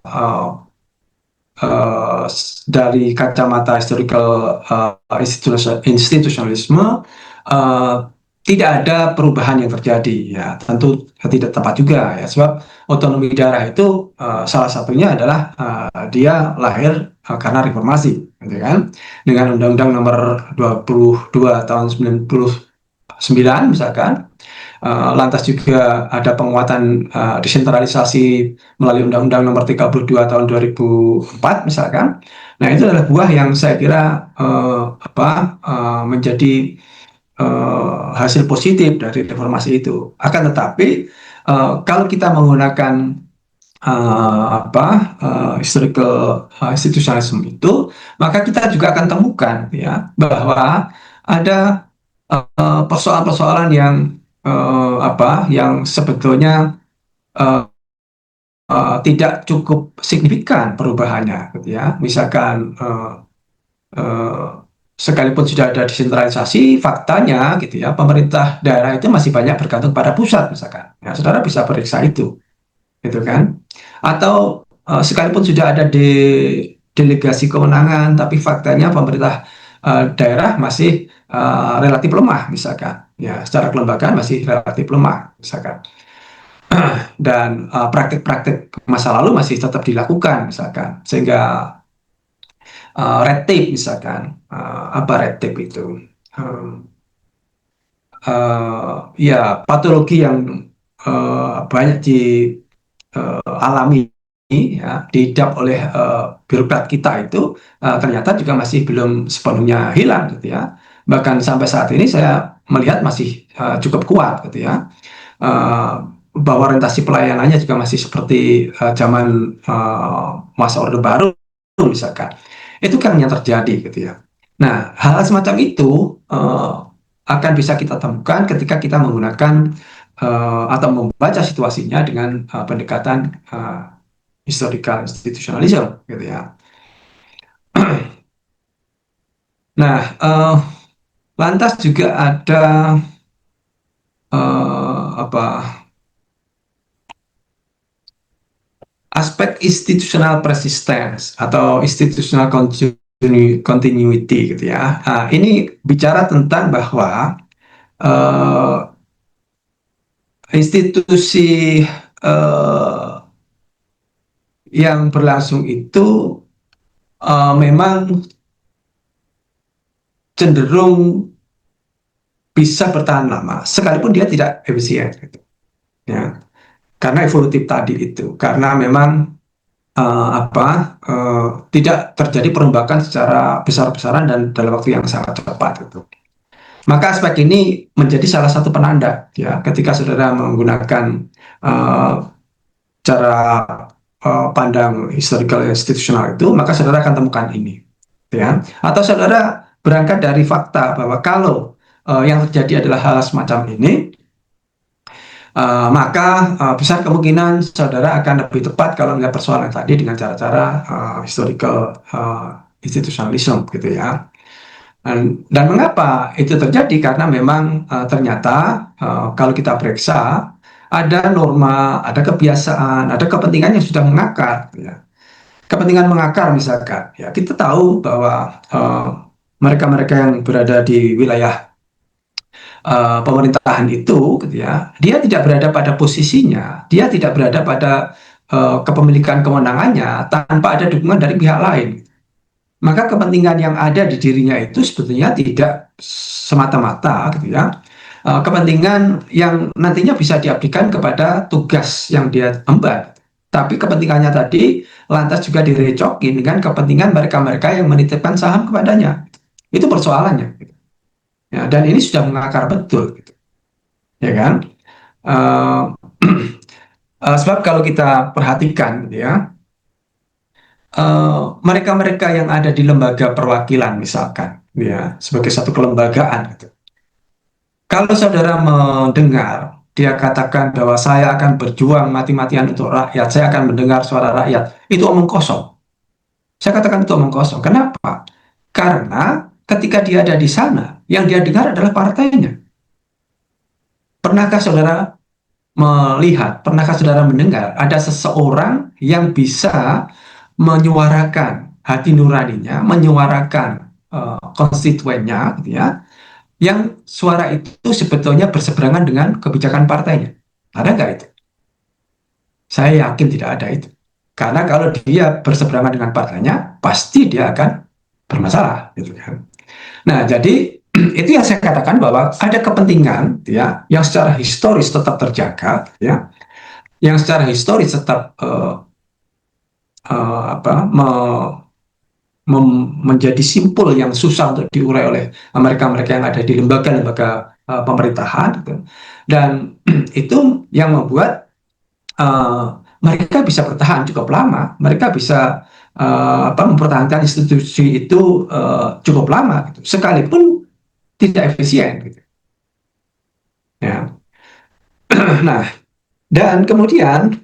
[SPEAKER 1] dari kacamata historical institutionalisme tidak ada perubahan yang terjadi, ya tentu tidak tepat juga ya, sebab otonomi daerah itu salah satunya adalah dia lahir karena reformasi, gitu kan, dengan Undang-Undang Nomor 22 tahun 99 misalkan. Lantas juga ada penguatan desentralisasi melalui Undang-Undang Nomor 32 tahun 2004 misalkan. Nah, itu adalah buah yang saya kira menjadi hasil positif dari reformasi itu. Akan tetapi kalau kita menggunakan historical institutionalism itu, maka kita juga akan temukan ya bahwa ada persoalan-persoalan yang sebetulnya tidak cukup signifikan perubahannya, gitu ya. Misalkan sekalipun sudah ada desentralisasi, faktanya gitu ya, pemerintah daerah itu masih banyak bergantung pada pusat, misalkan. Ya, saudara bisa periksa itu, gitu kan? Atau sekalipun sudah ada delegasi kewenangan, tapi faktanya pemerintah daerah masih relatif lemah, misalkan. Ya, secara kelembagaan masih relatif lemah, misalkan. Dan praktik-praktik masa lalu masih tetap dilakukan, misalkan. Sehingga red tape, misalkan. Apa red tape itu? Ya, patologi yang banyak dialami ya, diidap oleh birokrat kita itu ternyata juga masih belum sepenuhnya hilang, gitu ya. Bahkan sampai saat ini saya melihat masih cukup kuat, gitu ya. Bahwa orientasi pelayanannya juga masih seperti zaman masa Orde Baru misalkan. Itu kan yang terjadi, gitu ya. Nah, hal semacam itu akan bisa kita temukan ketika kita menggunakan atau membaca situasinya dengan pendekatan historical institutionalism, gitu ya. Nah, lantas juga ada aspek institutional persistence atau institutional continuity, gitu ya. Ini bicara tentang bahwa institusi yang berlangsung itu memang cenderung bisa bertahan lama, sekalipun dia tidak efisien, gitu. Ya, karena evolutif tadi itu, karena memang tidak terjadi perombakan secara besar-besaran dan dalam waktu yang sangat cepat, gitu. Maka aspek ini menjadi salah satu penanda ya, ketika saudara menggunakan cara pandang historical institutional itu, maka saudara akan temukan ini, ya. Atau saudara berangkat dari fakta bahwa kalau yang terjadi adalah hal semacam ini, maka besar kemungkinan saudara akan lebih tepat kalau melihat persoalan tadi dengan cara-cara historical institutionalism, gitu ya. Dan mengapa itu terjadi? Karena memang ternyata kalau kita periksa ada norma, ada kebiasaan, ada kepentingan yang sudah mengakar, ya. Kepentingan mengakar misalkan, ya kita tahu bahwa mereka-mereka yang berada di wilayah pemerintahan itu, gitu ya, dia tidak berada pada posisinya, dia tidak berada pada kepemilikan kewenangannya tanpa ada dukungan dari pihak lain. Maka kepentingan yang ada di dirinya itu sebetulnya tidak semata-mata, gitu ya, kepentingan yang nantinya bisa diabdikan kepada tugas yang dia emban. Tapi kepentingannya tadi lantas juga direcokin dengan kepentingan mereka-mereka yang menitipkan saham kepadanya. Itu persoalannya. Ya, dan ini sudah mengakar betul, gitu. Ya kan? Uh, sebab kalau kita perhatikan, gitu ya, mereka-mereka yang ada di lembaga perwakilan misalkan, ya, sebagai satu kelembagaan, gitu. Kalau saudara mendengar dia katakan bahwa saya akan berjuang mati-matian untuk rakyat, saya akan mendengar suara rakyat, itu omong kosong. Saya katakan itu omong kosong. Kenapa? Karena ketika dia ada di sana, yang dia dengar adalah partainya. Pernahkah saudara melihat, pernahkah saudara mendengar ada seseorang yang bisa menyuarakan hati nuraninya, menyuarakan konstituennya, gitu ya, yang suara itu sebetulnya berseberangan dengan kebijakan partainya? Ada nggak itu? Saya yakin tidak ada itu. Karena kalau dia berseberangan dengan partainya, pasti dia akan bermasalah, gitu kan. Nah, jadi itu yang saya katakan bahwa ada kepentingan, ya, yang secara historis tetap terjaga, ya, yang secara historis tetap menjadi simpul yang susah untuk diurai oleh mereka-mereka yang ada di lembaga-lembaga pemerintahan, gitu. Dan itu yang membuat mereka bisa bertahan cukup lama, mereka bisa mempertahankan institusi itu cukup lama, gitu, sekalipun tidak efisien, gitu. Ya. Nah, dan kemudian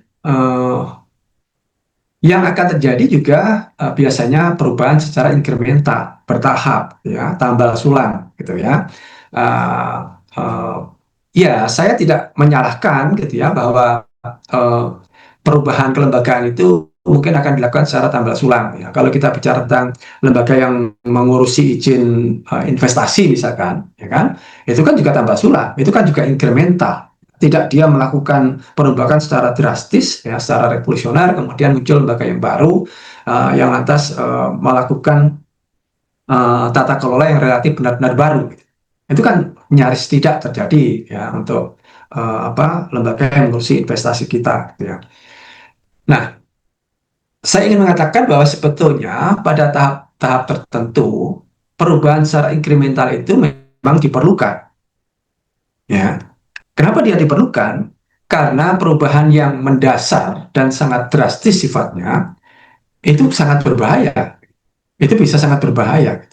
[SPEAKER 1] yang akan terjadi juga biasanya perubahan secara inkremental, bertahap, ya, tambal sulam, gitu ya. Ya, saya tidak menyalahkan, gitu ya, bahwa perubahan kelembagaan itu mungkin akan dilakukan secara tambal sulam, ya. Kalau kita bicara tentang lembaga yang mengurusi izin investasi misalkan, ya kan, itu kan juga tambal sulam, itu kan juga inkremental. Tidak dia melakukan perubahan secara drastis, ya, secara revolusioner, kemudian muncul lembaga yang baru yang lantas melakukan tata kelola yang relatif benar-benar baru. Itu kan nyaris tidak terjadi, ya, untuk lembaga yang mengurusi investasi kita, gitu ya. Nah, saya ingin mengatakan bahwa sebetulnya pada tahap-tahap tertentu perubahan secara inkremental itu memang diperlukan, ya. Kenapa dia diperlukan? Karena perubahan yang mendasar dan sangat drastis sifatnya itu sangat berbahaya. Itu bisa sangat berbahaya,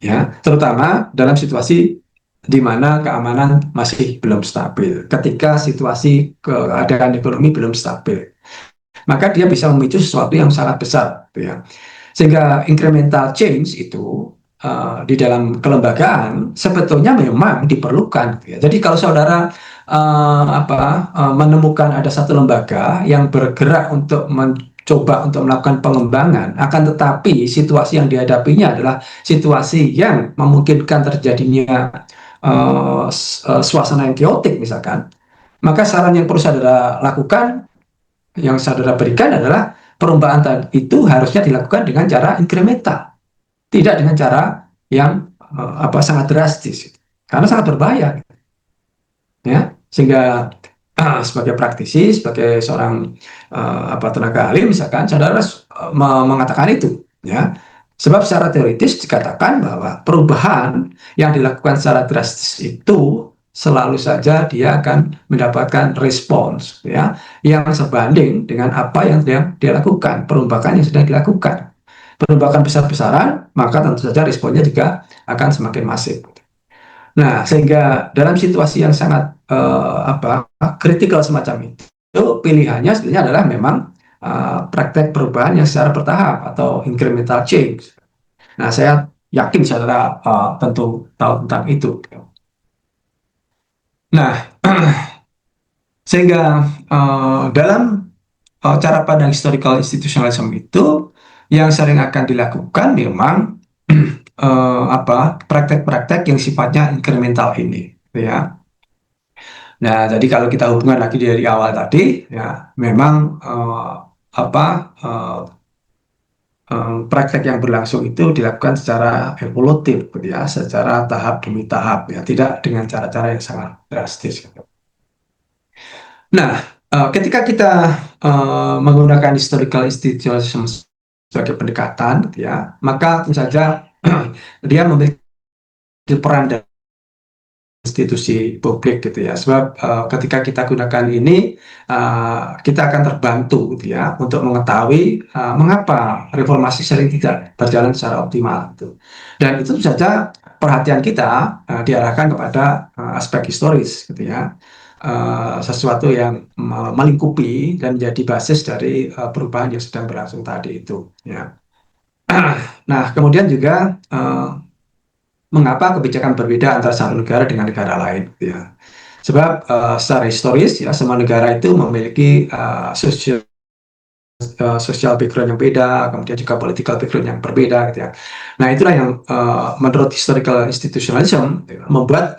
[SPEAKER 1] ya, terutama dalam situasi di mana keamanan masih belum stabil. Ketika situasi keadaan ekonomi belum stabil, maka dia bisa memicu sesuatu yang sangat besar, gitu ya. Sehingga incremental change itu di dalam kelembagaan sebetulnya memang diperlukan, gitu ya. Jadi kalau saudara menemukan ada satu lembaga yang bergerak untuk mencoba untuk melakukan pengembangan, akan tetapi situasi yang dihadapinya adalah situasi yang memungkinkan terjadinya suasana yang chaotic misalkan, maka saran yang perlu saudara lakukan, yang saudara berikan adalah perubahan itu harusnya dilakukan dengan cara inkremental, tidak dengan cara yang sangat drastis, karena sangat berbahaya, ya. Sehingga sebagai praktisi, sebagai seorang tenaga ahli misalkan, saudara mengatakan itu, ya. Sebab secara teoritis dikatakan bahwa perubahan yang dilakukan secara drastis itu selalu saja dia akan mendapatkan respons, ya, yang sebanding dengan apa yang dia lakukan, perombakan yang sudah dilakukan. Perombakan besar-besaran, maka tentu saja responnya juga akan semakin masif. Nah, sehingga dalam situasi yang sangat kritikal semacam itu, pilihannya sebenarnya adalah memang praktek perubahan yang secara bertahap atau incremental change. Nah, saya yakin saudara tentu tahu tentang itu. Nah, sehingga dalam cara pandang historical institutionalism itu yang sering akan dilakukan memang praktek-praktek yang sifatnya incremental ini, gitu ya. Nah, jadi kalau kita hubungan lagi dari awal tadi, ya memang apa eh, praktek yang berlangsung itu dilakukan secara evolutif, gitu ya, secara tahap demi tahap, ya, tidak dengan cara-cara yang sangat drastis, gitu. Nah, ketika kita menggunakan historical institutionalism sebagai pendekatan, gitu ya, maka tentu saja dia memiliki peran institusi publik, gitu ya. Sebab ketika kita gunakan ini, kita akan terbantu, gitu ya, untuk mengetahui mengapa reformasi sering tidak berjalan secara optimal, gitu. Dan itu saja perhatian kita diarahkan kepada aspek historis, gitu ya. Sesuatu yang melingkupi dan menjadi basis dari perubahan yang sedang berlangsung tadi itu, ya. Nah, kemudian juga mengapa kebijakan berbeda antara satu negara dengan negara lain, gitu ya. Sebab secara historis, ya, semua negara itu memiliki social background yang beda, kemudian juga political background yang berbeda, gitu ya. Nah, itulah yang menurut historical institutionalism membuat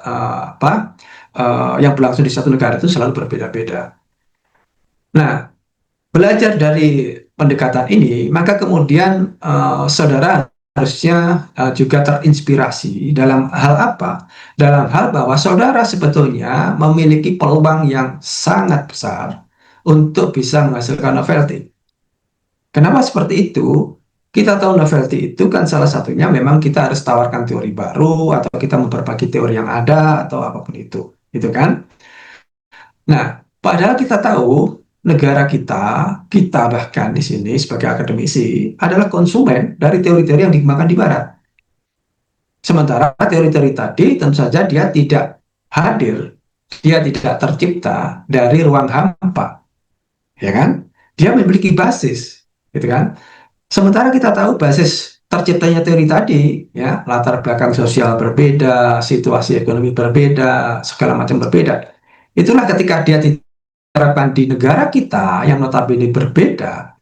[SPEAKER 1] yang berlangsung di satu negara itu selalu berbeda-beda. Nah, belajar dari pendekatan ini, maka kemudian saudara harusnya juga terinspirasi dalam hal apa? Dalam hal bahwa saudara sebetulnya memiliki peluang yang sangat besar untuk bisa menghasilkan novelty. Kenapa seperti itu? Kita tahu novelty itu kan salah satunya memang kita harus tawarkan teori baru atau kita memperbaiki teori yang ada atau apapun itu, gitu kan? Nah, padahal kita tahu negara kita bahkan di sini sebagai akademisi adalah konsumen dari teori-teori yang dikembangkan di Barat. Sementara teori-teori tadi tentu saja dia tidak hadir, dia tidak tercipta dari ruang hampa, ya kan? Dia memiliki basis, gitu kan? Sementara kita tahu basis terciptanya teori tadi, ya, latar belakang sosial berbeda, situasi ekonomi berbeda, segala macam berbeda. Itulah ketika dia diterapkan di negara kita yang notabene berbeda,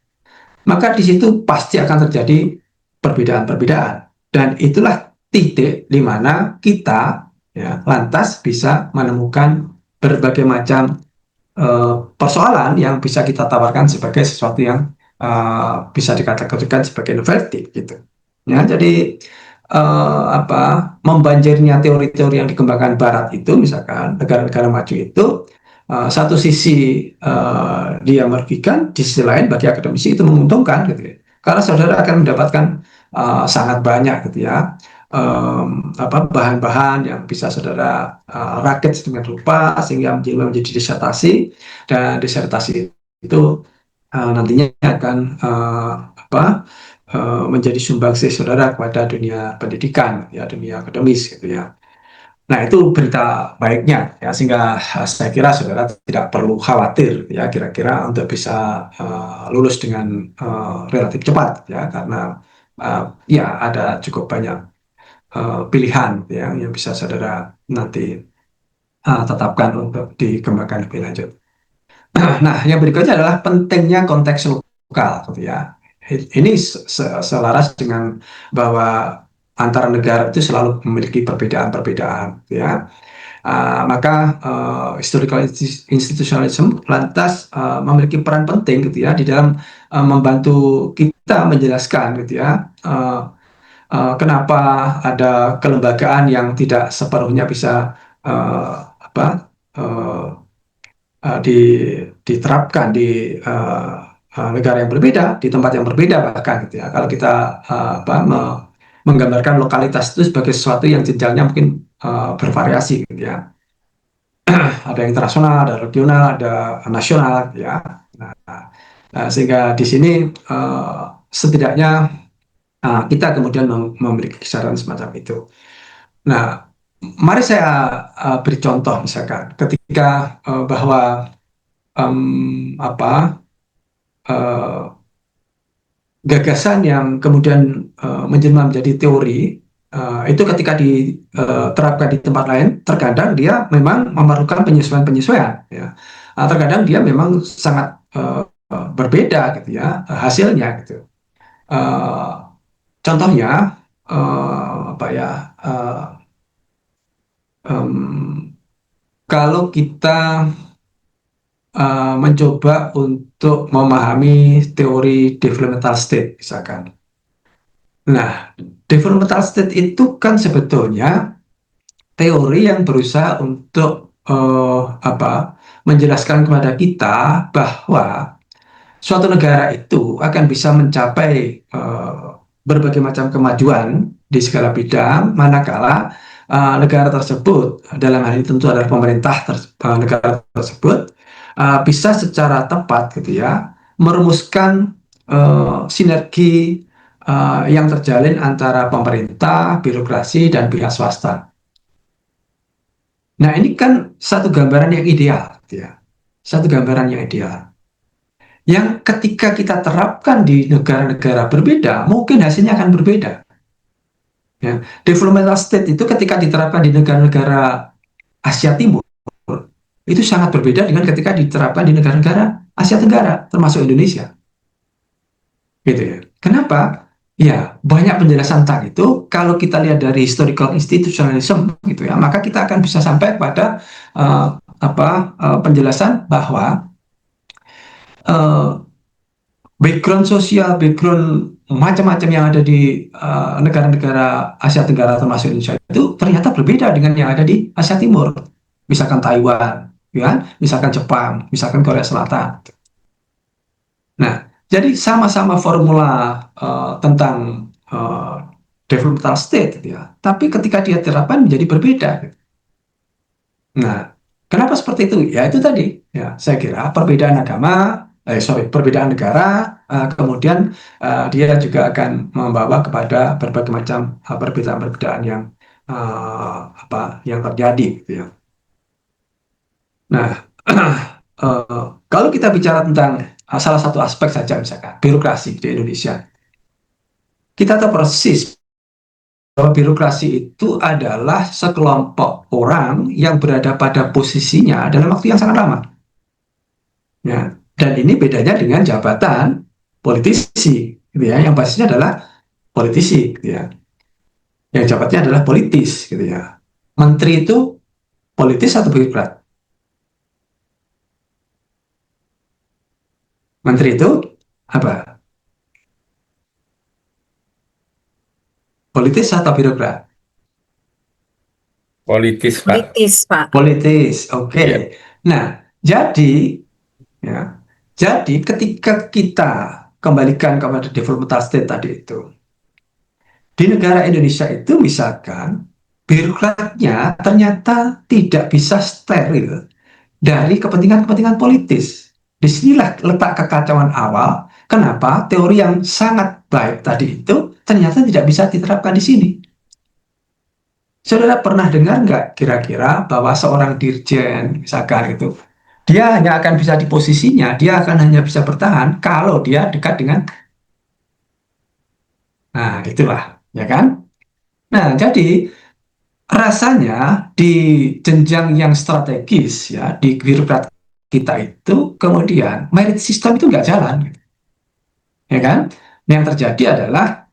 [SPEAKER 1] maka di situ pasti akan terjadi perbedaan-perbedaan. Dan itulah titik di mana kita, ya, lantas bisa menemukan berbagai macam persoalan yang bisa kita tawarkan sebagai sesuatu yang bisa dikategorikan sebagai inovatif, gitu. Ya, jadi membanjirnya teori-teori yang dikembangkan Barat itu, misalkan negara-negara maju itu, satu sisi dia merugikan, di sisi lain bagi akademisi itu menguntungkan, gitu ya. Karena saudara akan mendapatkan sangat banyak, gitu ya, bahan-bahan yang bisa saudara rakit sedemikian rupa sehingga menjadi disertasi, dan disertasi itu nantinya akan menjadi sumbangsi saudara kepada dunia pendidikan, ya, dunia akademis, gitu ya. Nah, itu berita baiknya, ya, sehingga saya kira saudara tidak perlu khawatir, ya, kira-kira untuk bisa lulus dengan relatif cepat, ya, karena ya ada cukup banyak pilihan, ya, yang bisa saudara nanti tetapkan untuk dikembangkan lebih lanjut. Nah, yang berikutnya adalah pentingnya konteks lokal, gitu ya. Ini selaras dengan bahwa antara negara itu selalu memiliki perbedaan-perbedaan, gitu ya. Maka historical institutionalism lantas memiliki peran penting, gitu ya, di dalam membantu kita menjelaskan, gitu ya, kenapa ada kelembagaan yang tidak sepenuhnya bisa diterapkan di negara yang berbeda, di tempat yang berbeda bahkan, gitu ya. Kalau kita menggambarkan lokalitas itu sebagai sesuatu yang jenjangnya mungkin bervariasi, gitu ya. Ada yang internasional, ada regional, ada nasional, gitu ya. Sehingga di sini setidaknya kita kemudian memiliki kisaran semacam itu. Nah, mari saya beri contoh, misalkan ketika bahwa gagasan yang kemudian menjelma menjadi teori itu ketika diterapkan di tempat lain, terkadang dia memang memerlukan penyesuaian-penyesuaian, ya. Terkadang dia memang sangat berbeda, gitu ya, hasilnya, gitu. Contohnya apa ya, eh, em, kalau kita mencoba untuk memahami teori developmental state misalkan. Nah, developmental state itu kan sebetulnya teori yang berusaha untuk menjelaskan kepada kita bahwa suatu negara itu akan bisa mencapai berbagai macam kemajuan di segala bidang manakala negara tersebut, dalam hal ini tentu adalah pemerintah negara tersebut, bisa secara tepat gitu ya merumuskan sinergi yang terjalin antara pemerintah, birokrasi, dan pihak swasta. Nah, ini kan satu gambaran yang ideal, gitu ya. Satu gambaran yang ideal. Yang ketika kita terapkan di negara-negara berbeda, mungkin hasilnya akan berbeda. Ya. Developmental state itu ketika diterapkan di negara-negara Asia Timur, itu sangat berbeda dengan ketika diterapkan di negara-negara Asia Tenggara, termasuk Indonesia. Gitu ya. Kenapa? Ya, banyak penjelasan tentang itu. Kalau kita lihat dari historical institutionalism, gitu ya, maka kita akan bisa sampai pada penjelasan bahwa background sosial, background macam-macam yang ada di negara-negara Asia Tenggara termasuk Indonesia itu ternyata berbeda dengan yang ada di Asia Timur. Misalkan Taiwan, ya, misalkan Jepang, misalkan Korea Selatan. Nah, jadi sama-sama formula tentang developmental state, gitu ya. Tapi ketika dia terapkan menjadi berbeda. Nah, kenapa seperti itu? Ya itu tadi. Ya, saya kira perbedaan agama, perbedaan negara, kemudian dia juga akan membawa kepada berbagai macam perbedaan-perbedaan yang yang terjadi, gitu ya. Nah, kalau kita bicara tentang salah satu aspek saja, misalkan birokrasi di Indonesia, kita tahu persis bahwa birokrasi itu adalah sekelompok orang yang berada pada posisinya dalam waktu yang sangat lama. Ya, dan ini bedanya dengan jabatan politisi, gitu ya, yang basisnya adalah politisi, gitu ya, yang jabatannya adalah politis, gitu ya. Menteri itu politis atau birokrat? Menteri itu apa? Politis atau birokrat?
[SPEAKER 5] Politis, Pak.
[SPEAKER 4] Politis, Pak.
[SPEAKER 1] Politis, oke.
[SPEAKER 5] Iya.
[SPEAKER 1] Nah, ya, jadi ketika kita kembalikan kepada developmental state tadi itu, di negara Indonesia itu misalkan birokratnya ternyata tidak bisa steril dari kepentingan-kepentingan politis. Disinilah letak kekacauan awal. Kenapa teori yang sangat baik tadi itu ternyata tidak bisa diterapkan di sini. Saudara pernah dengar nggak kira-kira bahwa seorang dirjen misalkan itu, dia hanya akan bisa di posisinya, dia akan hanya bisa bertahan kalau dia dekat dengan, nah itulah, ya kan? Nah, jadi rasanya di jenjang yang strategis ya di birokrat kita itu kemudian merit system itu nggak jalan, ya kan? Yang terjadi adalah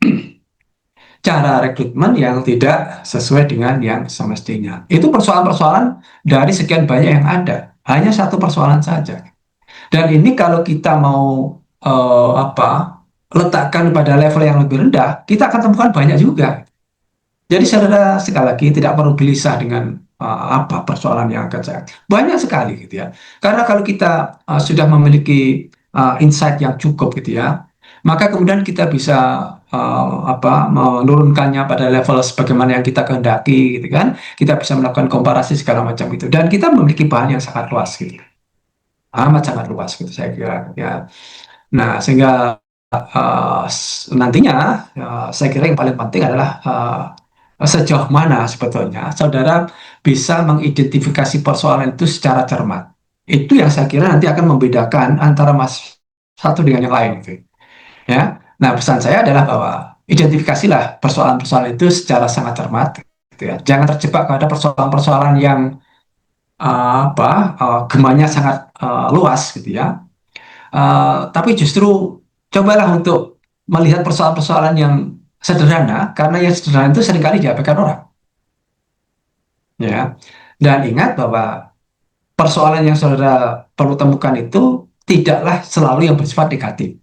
[SPEAKER 1] cara rekrutmen yang tidak sesuai dengan yang semestinya. Itu persoalan-persoalan dari sekian banyak yang ada, hanya satu persoalan saja. Dan ini kalau kita mau letakkan pada level yang lebih rendah, kita akan temukan banyak juga. Jadi saudara sekali lagi tidak perlu gelisah dengan apa persoalan yang akan saya. Banyak sekali gitu ya. Karena kalau kita sudah memiliki insight yang cukup gitu ya, maka kemudian kita bisa menurunkannya pada level sebagaimana yang kita kehendaki gitu kan. Kita bisa melakukan komparasi segala macam itu. Dan kita memiliki bahan yang sangat luas gitu. Amat sangat luas gitu saya kira ya. Nah, sehingga nantinya saya kira yang paling penting adalah sejauh mana sebetulnya saudara bisa mengidentifikasi persoalan itu secara cermat. Itu yang saya kira nanti akan membedakan antara satu dengan yang lain gitu. Ya. Nah, pesan saya adalah bahwa identifikasilah persoalan-persoalan itu secara sangat cermat gitu ya. Jangan terjebak pada persoalan-persoalan yang gemanya sangat luas gitu ya. Tapi justru cobalah untuk melihat persoalan-persoalan yang sederhana karena yang sederhana itu seringkali diabaikan orang, ya. Dan ingat bahwa persoalan yang saudara perlu temukan itu tidaklah selalu yang bersifat negatif,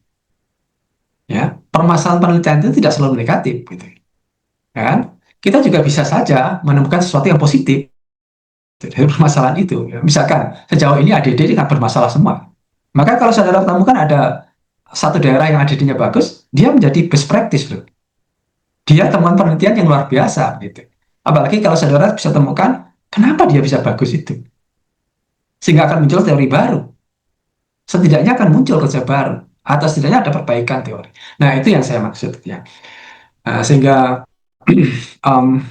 [SPEAKER 1] ya. Permasalahan penelitian itu tidak selalu negatif, gitu, kan? Kita juga bisa saja menemukan sesuatu yang positif dari permasalahan itu. Ya. Misalkan sejauh ini ADD tidak bermasalah semua, maka kalau saudara temukan ada satu daerah yang ADD-nya bagus, dia menjadi best practice, loh. Dia temuan penelitian yang luar biasa, gitu. Apalagi kalau saudara bisa temukan kenapa dia bisa bagus itu, sehingga akan muncul teori baru. Setidaknya akan muncul konsep baru, atau setidaknya ada perbaikan teori. Nah, itu yang saya maksud, ya. Sehingga um,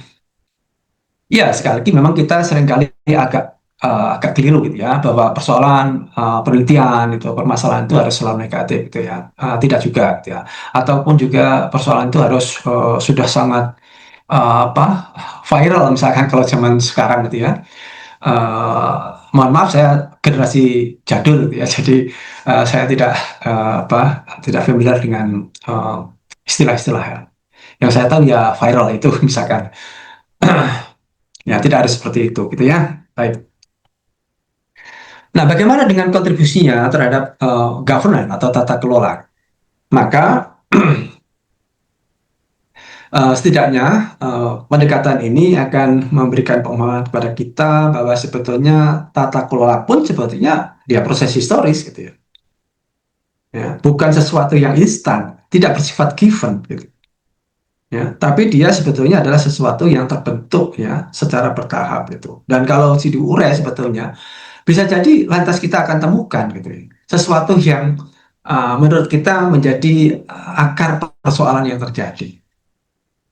[SPEAKER 1] ya, sekali lagi memang kita seringkali agak keliru, gitu ya, bahwa persoalan penelitian itu, permasalahan itu harus selalu negatif, gitu ya. Tidak juga, gitu ya. Ataupun juga persoalan itu harus sudah sangat apa, viral misalkan kalau zaman sekarang, gitu ya. Eh, Mohon maaf, saya generasi jadul, gitu ya. Jadi saya tidak familiar dengan istilah-istilah, ya. Yang saya tahu ya viral itu misalkan. Ya, tidak harus seperti itu, gitu ya. Baik. Nah, bagaimana dengan kontribusinya terhadap governance atau tata kelola? Maka setidaknya pendekatan ini akan memberikan pemahaman kepada kita bahwa sebetulnya tata kelola pun sebetulnya dia proses historis, gitu ya. Ya, bukan sesuatu yang instan, tidak bersifat given, gitu. Ya, tapi dia sebetulnya adalah sesuatu yang terbentuk, ya, secara bertahap, gitu. Dan kalau diurai sebetulnya bisa jadi lantas kita akan temukan, gitu ya, sesuatu yang menurut kita menjadi akar persoalan yang terjadi,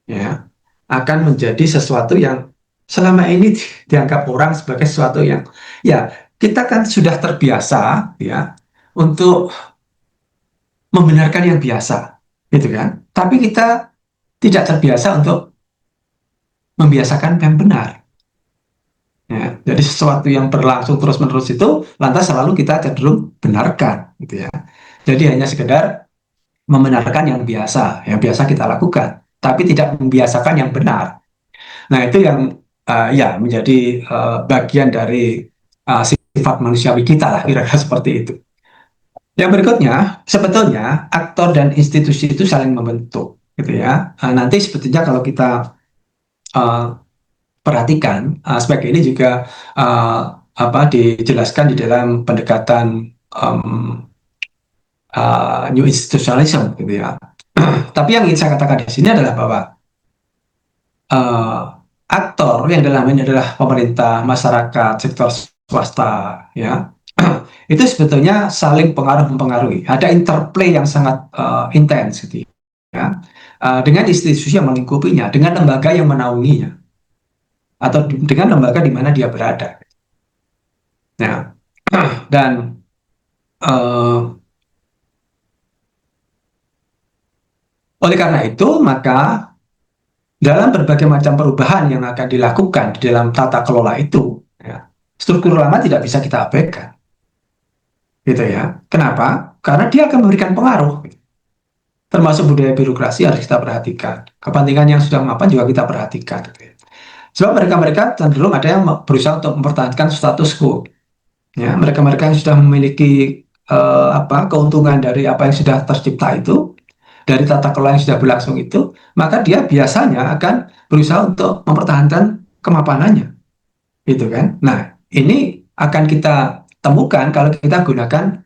[SPEAKER 1] ya, akan menjadi sesuatu yang selama ini dianggap orang sebagai sesuatu yang, ya, kita kan sudah terbiasa, ya, untuk membenarkan yang biasa, gitu kan, tapi kita tidak terbiasa untuk membiasakan yang benar. Ya, jadi sesuatu yang berlangsung terus-menerus itu lantas selalu kita cenderung benarkan, gitu ya. Jadi hanya sekedar membenarkan yang biasa kita lakukan, tapi tidak membiasakan yang benar. Nah, itu yang ya menjadi bagian dari sifat manusiawi kita lah, kira-kira seperti itu. Yang berikutnya, sebetulnya aktor dan institusi itu saling membentuk, gitu ya. Nanti sebetulnya kalau kita uh, perhatikan, aspek ini juga dijelaskan di dalam pendekatan new institutionalism, gitu ya. Tapi yang ingin saya katakan di sini adalah bahwa uh, aktor yang dalam ini adalah pemerintah, masyarakat, sektor swasta, ya, itu sebetulnya saling pengaruh mempengaruhi. Ada interplay yang sangat intens, gitu ya, dengan institusi yang melingkupinya, dengan lembaga yang menaunginya, atau dengan lembaga di mana dia berada. Nah, dan oleh karena itu, maka dalam berbagai macam perubahan yang akan dilakukan di dalam tata kelola itu, ya, struktur lama tidak bisa kita abaikan, gitu ya. Kenapa? Karena dia akan memberikan pengaruh, gitu. Termasuk budaya birokrasi harus kita perhatikan. Kepentingan yang sudah mapan juga kita perhatikan, gitu ya. Sebab mereka-mereka cenderung ada yang berusaha untuk mempertahankan status quo. Ya, mereka-mereka yang sudah memiliki keuntungan dari apa yang sudah tercipta itu, dari tata kelola yang sudah berlangsung itu, maka dia biasanya akan berusaha untuk mempertahankan kemapanannya, gitu kan. Nah, ini akan kita temukan kalau kita gunakan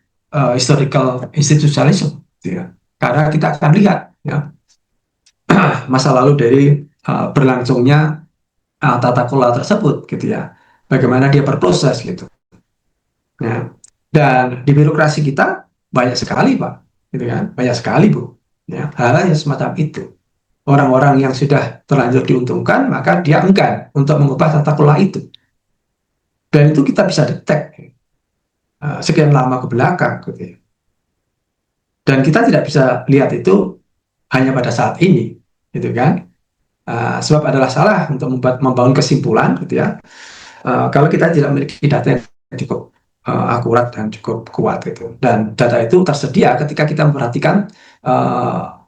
[SPEAKER 1] historical institutionalism, gitu ya. Karena kita akan lihat, ya, masa lalu dari berlangsungnya tata kelola tersebut, gitu ya. Bagaimana dia berproses, gitu. Ya. Dan di birokrasi kita banyak sekali, Pak, gitu kan, banyak sekali, Bu, ya, hal-hal yang semacam itu. Orang-orang yang sudah terlanjur diuntungkan, maka dia enggan untuk mengubah tata kelola itu. Dan itu kita bisa detek sekian lama ke belakang, gitu ya. Dan kita tidak bisa lihat itu hanya pada saat ini, gitu kan. Sebab adalah salah untuk membangun kesimpulan, gitu ya, kalau kita tidak memiliki data yang cukup akurat dan cukup kuat, gitu. Dan data itu tersedia ketika kita memperhatikan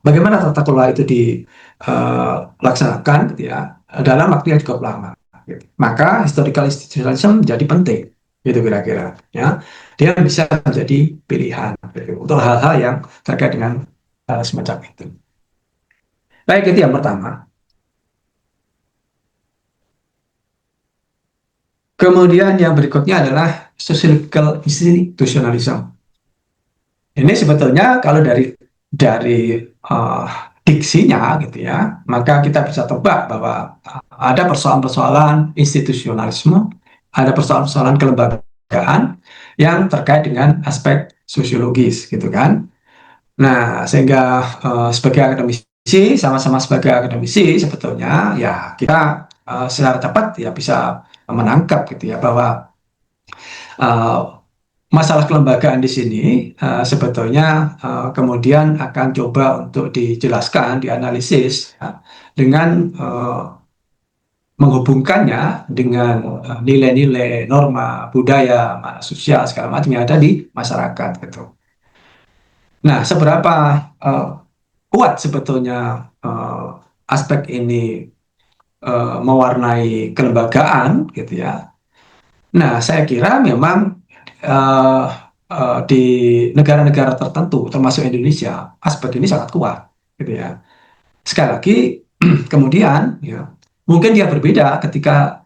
[SPEAKER 1] bagaimana tata kelola itu dilaksanakan gitu ya, dalam waktu yang cukup lama. Gitu. Maka historical institutionalism jadi penting, gitu kira-kira. Ya, dia bisa menjadi pilihan gitu, untuk hal-hal yang terkait dengan semacam itu. Baik, itu yang pertama. Kemudian yang berikutnya adalah sociological institutionalism. Ini sebetulnya kalau dari uh, diksinya gitu ya, maka kita bisa tebak bahwa ada persoalan-persoalan institusionalisme, ada persoalan-persoalan kelembagaan yang terkait dengan aspek sosiologis gitu kan. Nah, sehingga sebagai akademisi, sama-sama sebagai akademisi sebetulnya ya kita secara cepat ya bisa menangkap gitu ya bahwa uh, masalah kelembagaan di sini sebetulnya kemudian akan coba untuk dijelaskan, dianalisis ya, dengan menghubungkannya dengan nilai-nilai, norma, budaya, sosial segala macam yang ada di masyarakat gitu. Nah, seberapa kuat sebetulnya aspek ini mewarnai kelembagaan gitu ya. Nah, saya kira memang uh, di negara-negara tertentu, termasuk Indonesia, aspek ini sangat kuat, gitu ya. Sekali lagi, kemudian, ya, mungkin dia berbeda ketika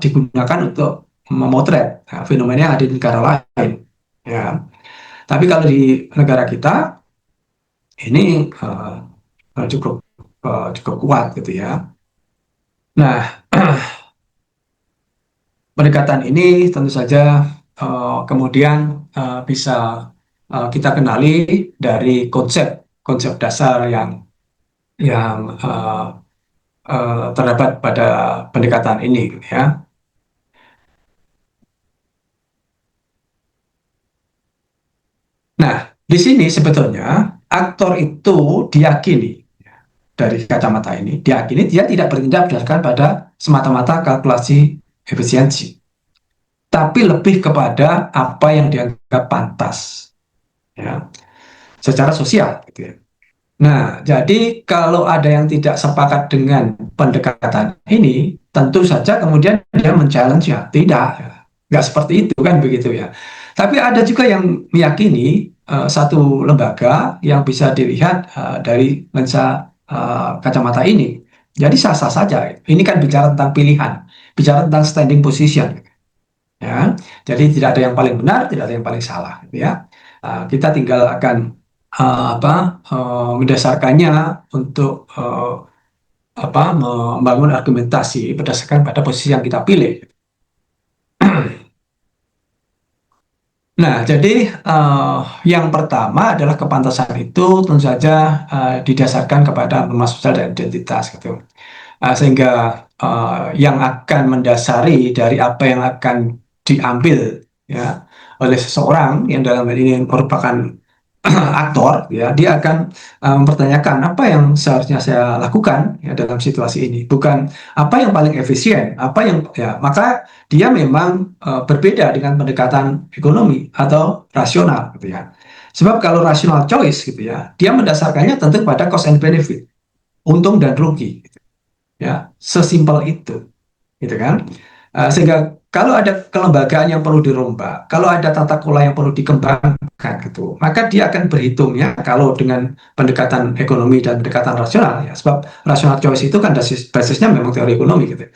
[SPEAKER 1] digunakan untuk memotret fenomena yang ada di negara lain, ya. Tapi kalau di negara kita ini cukup kuat, gitu ya. Nah, pendekatan ini tentu saja kemudian bisa kita kenali dari konsep dasar yang terdapat pada pendekatan ini, ya. Nah, di sini sebetulnya aktor itu diyakini dari kacamata ini, diyakini dia tidak bertindak berdasarkan pada semata-mata kalkulasi efisiensi, tapi lebih kepada apa yang dianggap pantas, ya, secara sosial, gitu ya. Nah, jadi kalau ada yang tidak sepakat dengan pendekatan ini, tentu saja kemudian dia men-challenge ya, tidak, ya. Nggak seperti itu kan begitu ya. Tapi ada juga yang meyakini satu lembaga yang bisa dilihat dari lensa kacamata ini. Jadi sah-sah saja. Ini kan bicara tentang pilihan, bicara tentang standing position, ya. Jadi tidak ada yang paling benar, tidak ada yang paling salah, ya. Kita tinggal akan mendasarkannya untuk membangun argumentasi berdasarkan pada posisi yang kita pilih. Nah, jadi yang pertama adalah kepantasan itu tentu saja didasarkan kepada norma sosial dan identitas gitu. Sehingga yang akan mendasari dari apa yang akan diambil ya oleh seseorang yang dalam hal ini merupakan aktor, ya, dia akan mempertanyakan apa yang seharusnya saya lakukan ya dalam situasi ini, bukan apa yang paling efisien, apa yang ya, maka dia memang berbeda dengan pendekatan ekonomi atau rasional gitu ya. Sebab kalau rational choice gitu ya, dia mendasarkannya tentu pada cost and benefit, untung dan rugi gitu, ya, sesimpel itu gitu kan. Sehingga kalau ada kelembagaan yang perlu dirombak, kalau ada tata kelola yang perlu dikembangkan gitu, maka dia akan berhitungnya kalau dengan pendekatan ekonomi dan pendekatan rasional ya, sebab rational choice itu kan basisnya memang teori ekonomi gitu.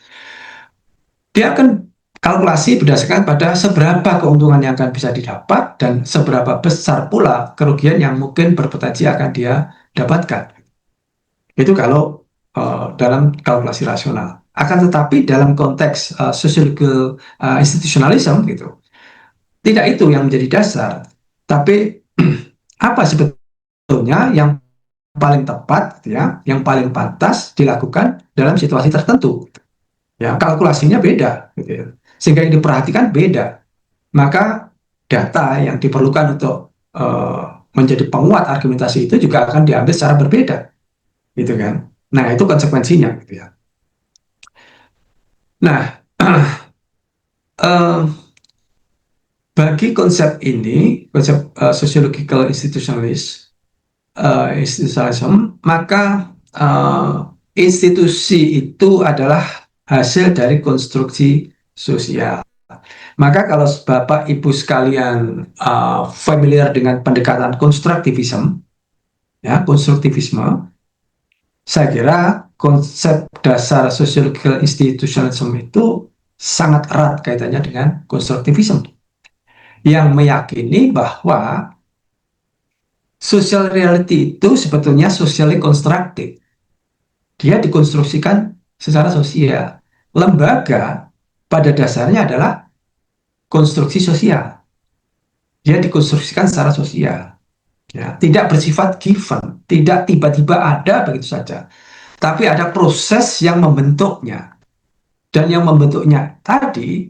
[SPEAKER 1] Dia akan kalkulasi berdasarkan pada seberapa keuntungan yang akan bisa didapat dan seberapa besar pula kerugian yang mungkin berpotensi akan dia dapatkan. Itu kalau dalam kalkulasi rasional. Akan tetapi dalam konteks sociological institutionalism gitu, tidak itu yang menjadi dasar, tapi apa sebetulnya yang paling tepat, gitu ya, yang paling pantas dilakukan dalam situasi tertentu. Ya, kalkulasinya beda, gitu ya. Sehingga yang diperhatikan beda. Maka data yang diperlukan untuk menjadi penguat argumentasi itu juga akan diambil secara berbeda, gitu kan. Nah, itu konsekuensinya, gitu ya. Nah, bagi konsep ini, konsep sociological institutionalist, institusionalisme, maka institusi itu adalah hasil dari konstruksi sosial. Maka kalau Bapak Ibu sekalian familiar dengan pendekatan konstruktivisme, ya konstruktivisme, saya kira konsep dasar sosiological institutionalism itu sangat erat kaitannya dengan konstruktivisme yang meyakini bahwa social reality itu sebetulnya socially constructed. Dia dikonstruksikan secara sosial. Lembaga pada dasarnya adalah konstruksi sosial. Dia dikonstruksikan secara sosial. Ya, tidak bersifat given, tidak tiba-tiba ada begitu saja. Tapi ada proses yang membentuknya. Dan yang membentuknya tadi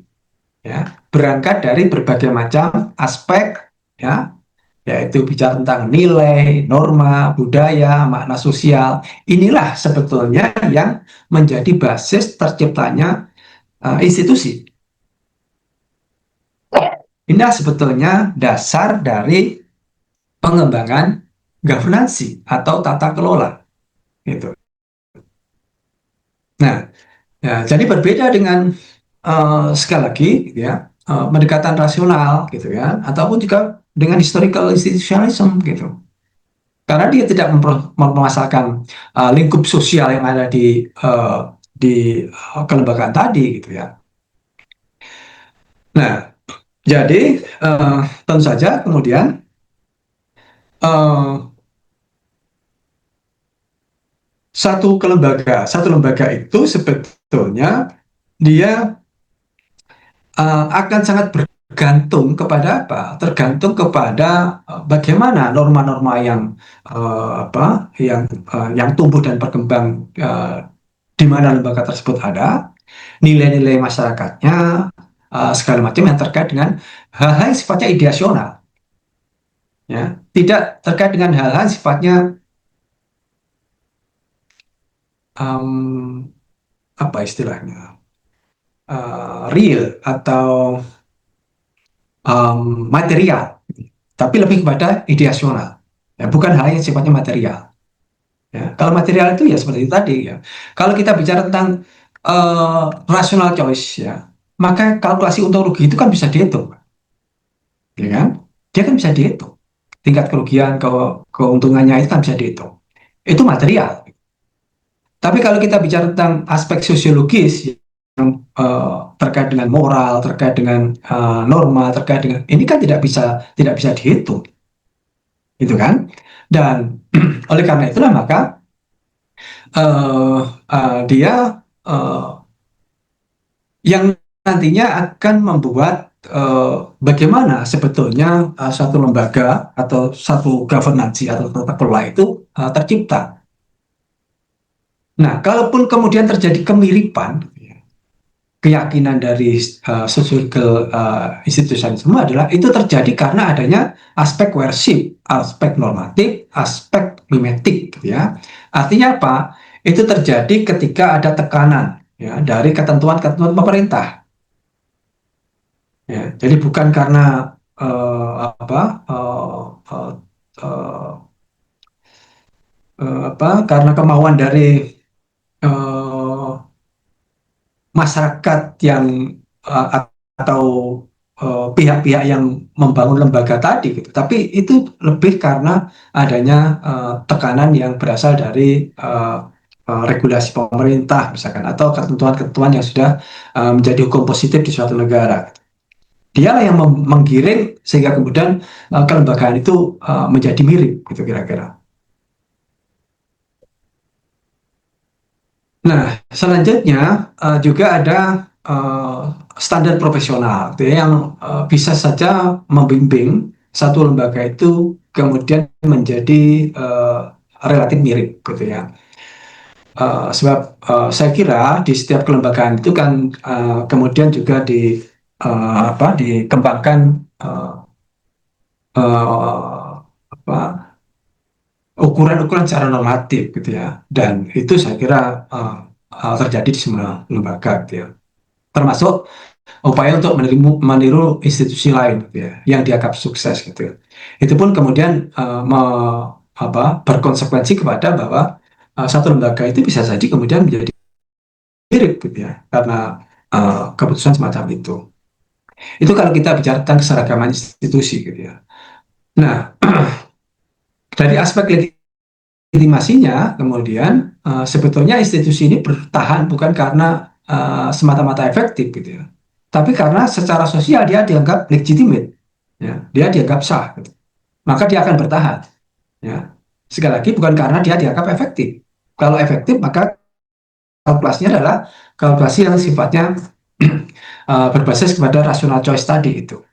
[SPEAKER 1] ya, berangkat dari berbagai macam aspek, ya, yaitu bicara tentang nilai, norma, budaya, makna sosial. Inilah sebetulnya yang menjadi basis terciptanya institusi. Inilah sebetulnya dasar dari pengembangan governansi atau tata kelola. Gitu. Nah, ya, jadi berbeda dengan sekali lagi, gitu ya, pendekatan rasional, gitu ya, ataupun juga dengan historical institutionalism, gitu. Karena dia tidak mempermasalahkan lingkup sosial yang ada di kelembagaan tadi, gitu ya. Nah, jadi tentu saja kemudian satu lembaga itu sebetulnya dia akan sangat bergantung kepada apa? Tergantung kepada bagaimana norma-norma yang tumbuh dan berkembang di mana lembaga tersebut ada, nilai-nilai masyarakatnya, segala macam yang terkait dengan hal-hal yang sifatnya ideasional, ya, tidak terkait dengan hal-hal yang sifatnya apa istilahnya real atau material, tapi lebih kepada ideasional, ya, bukan hal yang sifatnya material. Ya, kalau material itu ya seperti itu tadi, ya. Kalau kita bicara tentang rational choice, ya, maka kalkulasi untung rugi itu kan bisa dihitung, ya kan? Dia kan bisa dihitung. Tingkat kerugian, keuntungannya itu kan bisa dihitung. Itu material. Tapi kalau kita bicara tentang aspek sosiologis yang terkait dengan moral, terkait dengan norma, terkait dengan ini kan tidak bisa dihitung, gitu kan? Dan oleh karena itulah maka dia yang nantinya akan membuat bagaimana sebetulnya satu lembaga atau satu governance atau tata kelola itu tercipta. Nah, kalaupun kemudian terjadi kemiripan, keyakinan dari sociological institutionalisme adalah itu terjadi karena adanya aspek coercive, aspek normatif, aspek mimetik, gitu ya. Artinya apa? Itu terjadi ketika ada tekanan, ya, dari ketentuan-ketentuan pemerintah. Ya, jadi bukan karena karena kemauan dari masyarakat yang atau pihak-pihak yang membangun lembaga tadi, gitu. Tapi itu lebih karena adanya tekanan yang berasal dari regulasi pemerintah misalkan, atau ketentuan-ketentuan yang sudah menjadi hukum positif di suatu negara. Dialah yang menggiring sehingga kemudian kelembagaan itu menjadi mirip, gitu kira-kira. Nah, selanjutnya juga ada standar profesional, gitu ya, yang bisa saja membimbing satu lembaga itu kemudian menjadi relatif mirip, gitu ya. Sebab saya kira di setiap kelembagaan itu kan kemudian juga dikembangkan ukuran-ukuran secara normatif, gitu ya, dan itu saya kira terjadi di semua lembaga, gitu ya, termasuk upaya untuk meniru institusi lain, gitu ya, yang dianggap sukses, gitu ya. Itu pun kemudian berkonsekuensi kepada bahwa satu lembaga itu bisa jadi kemudian menjadi mirip gitu ya, karena keputusan semacam itu. Itu kalau kita bicara tentang keseragaman institusi gitu ya. Nah, dari aspek legitimasinya, kemudian sebetulnya institusi ini bertahan bukan karena semata-mata efektif gitu ya, tapi karena secara sosial dia dianggap legitimate, ya, dia dianggap sah, gitu. Maka dia akan bertahan. Ya. Sekali lagi bukan karena dia dianggap efektif. Kalau efektif maka kalkulasinya adalah kalkulasi yang sifatnya berbasis kepada rational choice tadi itu,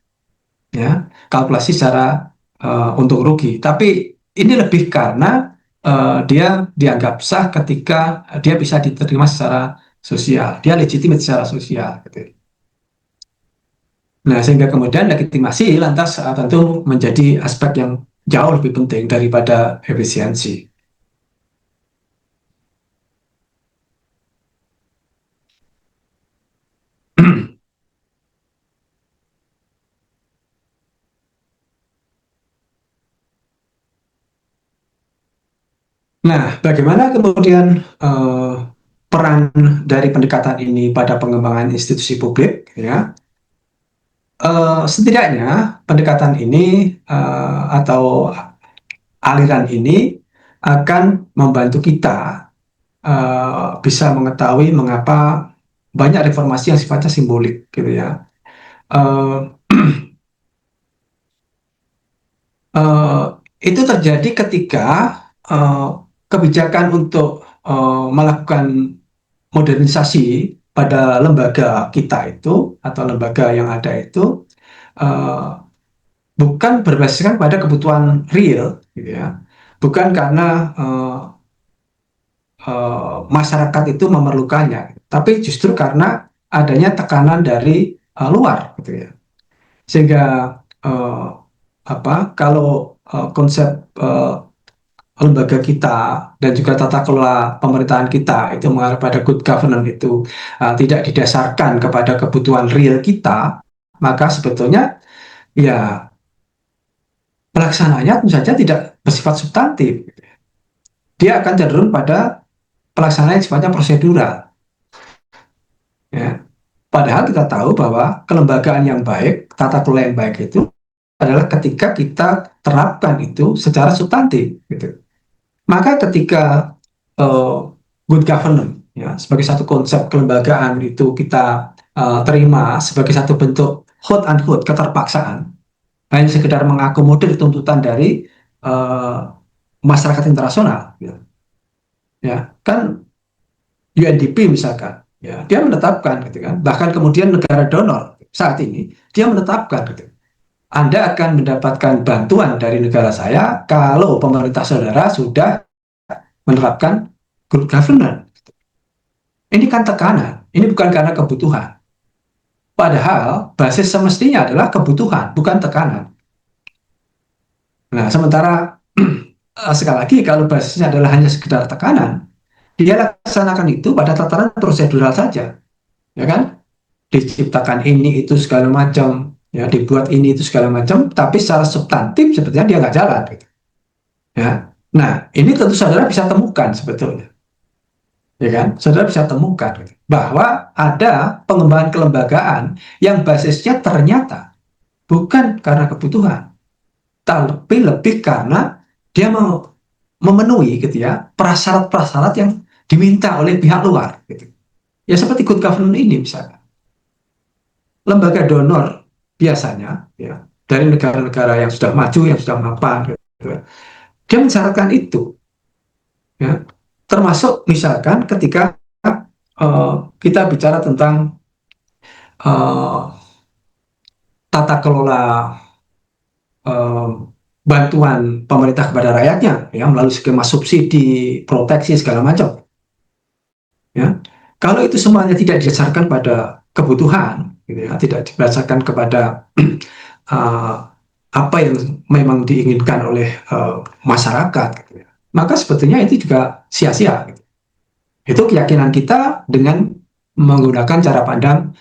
[SPEAKER 1] ya, kalkulasi secara untung rugi. Tapi ini lebih karena dia dianggap sah ketika dia bisa diterima secara sosial, dia legitimate secara sosial, gitu. Nah, sehingga kemudian legitimasi lantas tentu menjadi aspek yang jauh lebih penting daripada efisiensi. Nah, bagaimana kemudian peran dari pendekatan ini pada pengembangan institusi publik? Ya, setidaknya pendekatan ini atau aliran ini akan membantu kita bisa mengetahui mengapa banyak reformasi yang sifatnya simbolik, gitu ya. Uh, uh, itu terjadi ketika kebijakan untuk melakukan modernisasi pada lembaga kita itu atau lembaga yang ada itu uh, bukan berbasiskan pada kebutuhan real, gitu ya, bukan karena masyarakat itu memerlukannya, tapi justru karena adanya tekanan dari luar, gitu ya. Sehingga uh, kalau konsep lembaga kita dan juga tata kelola pemerintahan kita itu mengarah pada good governance itu tidak didasarkan kepada kebutuhan real kita, maka sebetulnya ya pelaksananya tentu saja tidak bersifat substantif. Dia akan cenderung pada pelaksanaan yang sifatnya prosedural. Ya. Padahal kita tahu bahwa kelembagaan yang baik, tata kelola yang baik itu adalah ketika kita terapkan itu secara substantif, gitu. Maka ketika good governance, ya, sebagai satu konsep kelembagaan itu kita terima sebagai satu bentuk quote unquote keterpaksaan, hanya sekedar mengakomodir tuntutan dari masyarakat internasional, gitu. Ya, kan UNDP misalkan, ya, dia menetapkan, gitu kan, bahkan kemudian negara donor saat ini dia menetapkan, gitu, Anda akan mendapatkan bantuan dari negara saya kalau pemerintah saudara sudah menerapkan good governance. Ini kan tekanan, ini bukan karena kebutuhan. Padahal basis semestinya adalah kebutuhan, bukan tekanan. Nah, sementara sekali lagi kalau basisnya adalah hanya sekedar tekanan, dia laksanakan itu pada tataran prosedural saja, ya kan? Diciptakan ini itu segala macam, ya, dibuat ini itu segala macam, tapi secara substantif sebetulnya dia nggak jalan, gitu. Ya, nah ini tentu saudara bisa temukan sebetulnya, ya kan? Saudara bisa temukan, gitu, bahwa ada pengembangan kelembagaan yang basisnya ternyata bukan karena kebutuhan, tapi lebih karena dia mau memenuhi, gitu ya, prasyarat-prasyarat yang diminta oleh pihak luar, gitu. Ya seperti good governance ini misalnya. Lembaga donor biasanya, ya, dari negara-negara yang sudah maju, yang sudah mapan, gitu, dia mensyaratkan itu, ya, termasuk misalkan ketika kita bicara tentang uh, tata kelola uh, bantuan pemerintah kepada rakyatnya, ya, melalui skema subsidi, proteksi segala macam, ya. Kalau itu semuanya tidak didasarkan pada kebutuhan, gitu ya, tidak didasarkan kepada uh, apa yang memang diinginkan oleh masyarakat, gitu ya, maka sebetulnya itu juga sia-sia, gitu. Itu keyakinan kita dengan menggunakan cara pandang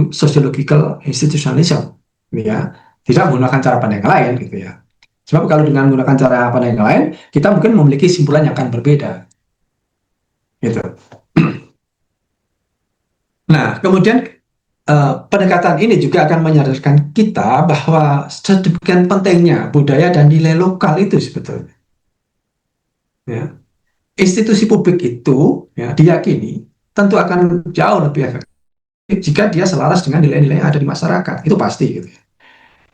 [SPEAKER 1] sociological institutionalism, gitu ya, tidak menggunakan cara pandang yang lain, gitu ya. Sebab kalau dengan menggunakan cara pandang yang lain, kita mungkin memiliki simpulan yang akan berbeda. Gitu. Nah, kemudian pendekatan ini juga akan menyadarkan kita bahwa sedemikian pentingnya budaya dan nilai lokal itu sebetulnya. Ya. Institusi publik itu ya, diyakini tentu akan jauh lebih efektif jika dia selaras dengan nilai-nilai yang ada di masyarakat. Itu pasti gitu.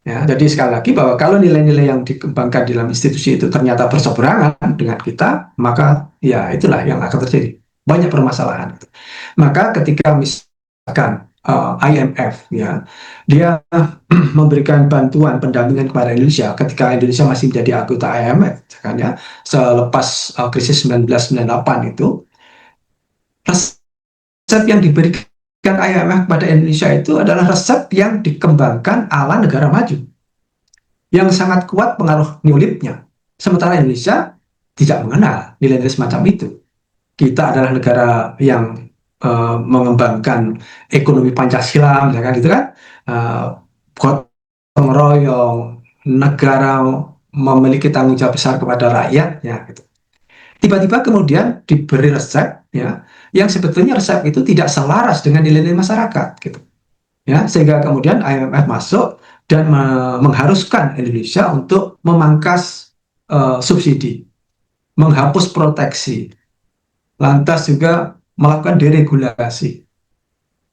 [SPEAKER 1] Ya, jadi sekali lagi bahwa kalau nilai-nilai yang dikembangkan dalam institusi itu ternyata berseberangan dengan kita, maka ya itulah yang akan terjadi. Banyak permasalahan. Maka ketika misalkan IMF ya, dia memberikan bantuan pendampingan kepada Indonesia ketika Indonesia masih menjadi anggota IMF, kan ya, selepas krisis 1998 itu, resep yang diberikan IMF kepada Indonesia itu adalah resep yang dikembangkan ala negara maju, yang sangat kuat pengaruh neolibnya. Sementara Indonesia tidak mengenal nilai-nilai semacam itu. Kita adalah negara yang mengembangkan ekonomi Pancasila, misalkan gitu kan, gotong royong, negara memiliki tanggung jawab besar kepada rakyat, ya gitu. Tiba-tiba kemudian diberi resep, ya, yang sebetulnya resep itu tidak selaras dengan nilai-nilai masyarakat, gitu. Ya, sehingga kemudian IMF masuk dan mengharuskan Indonesia untuk memangkas subsidi, menghapus proteksi, lantas juga melakukan deregulasi,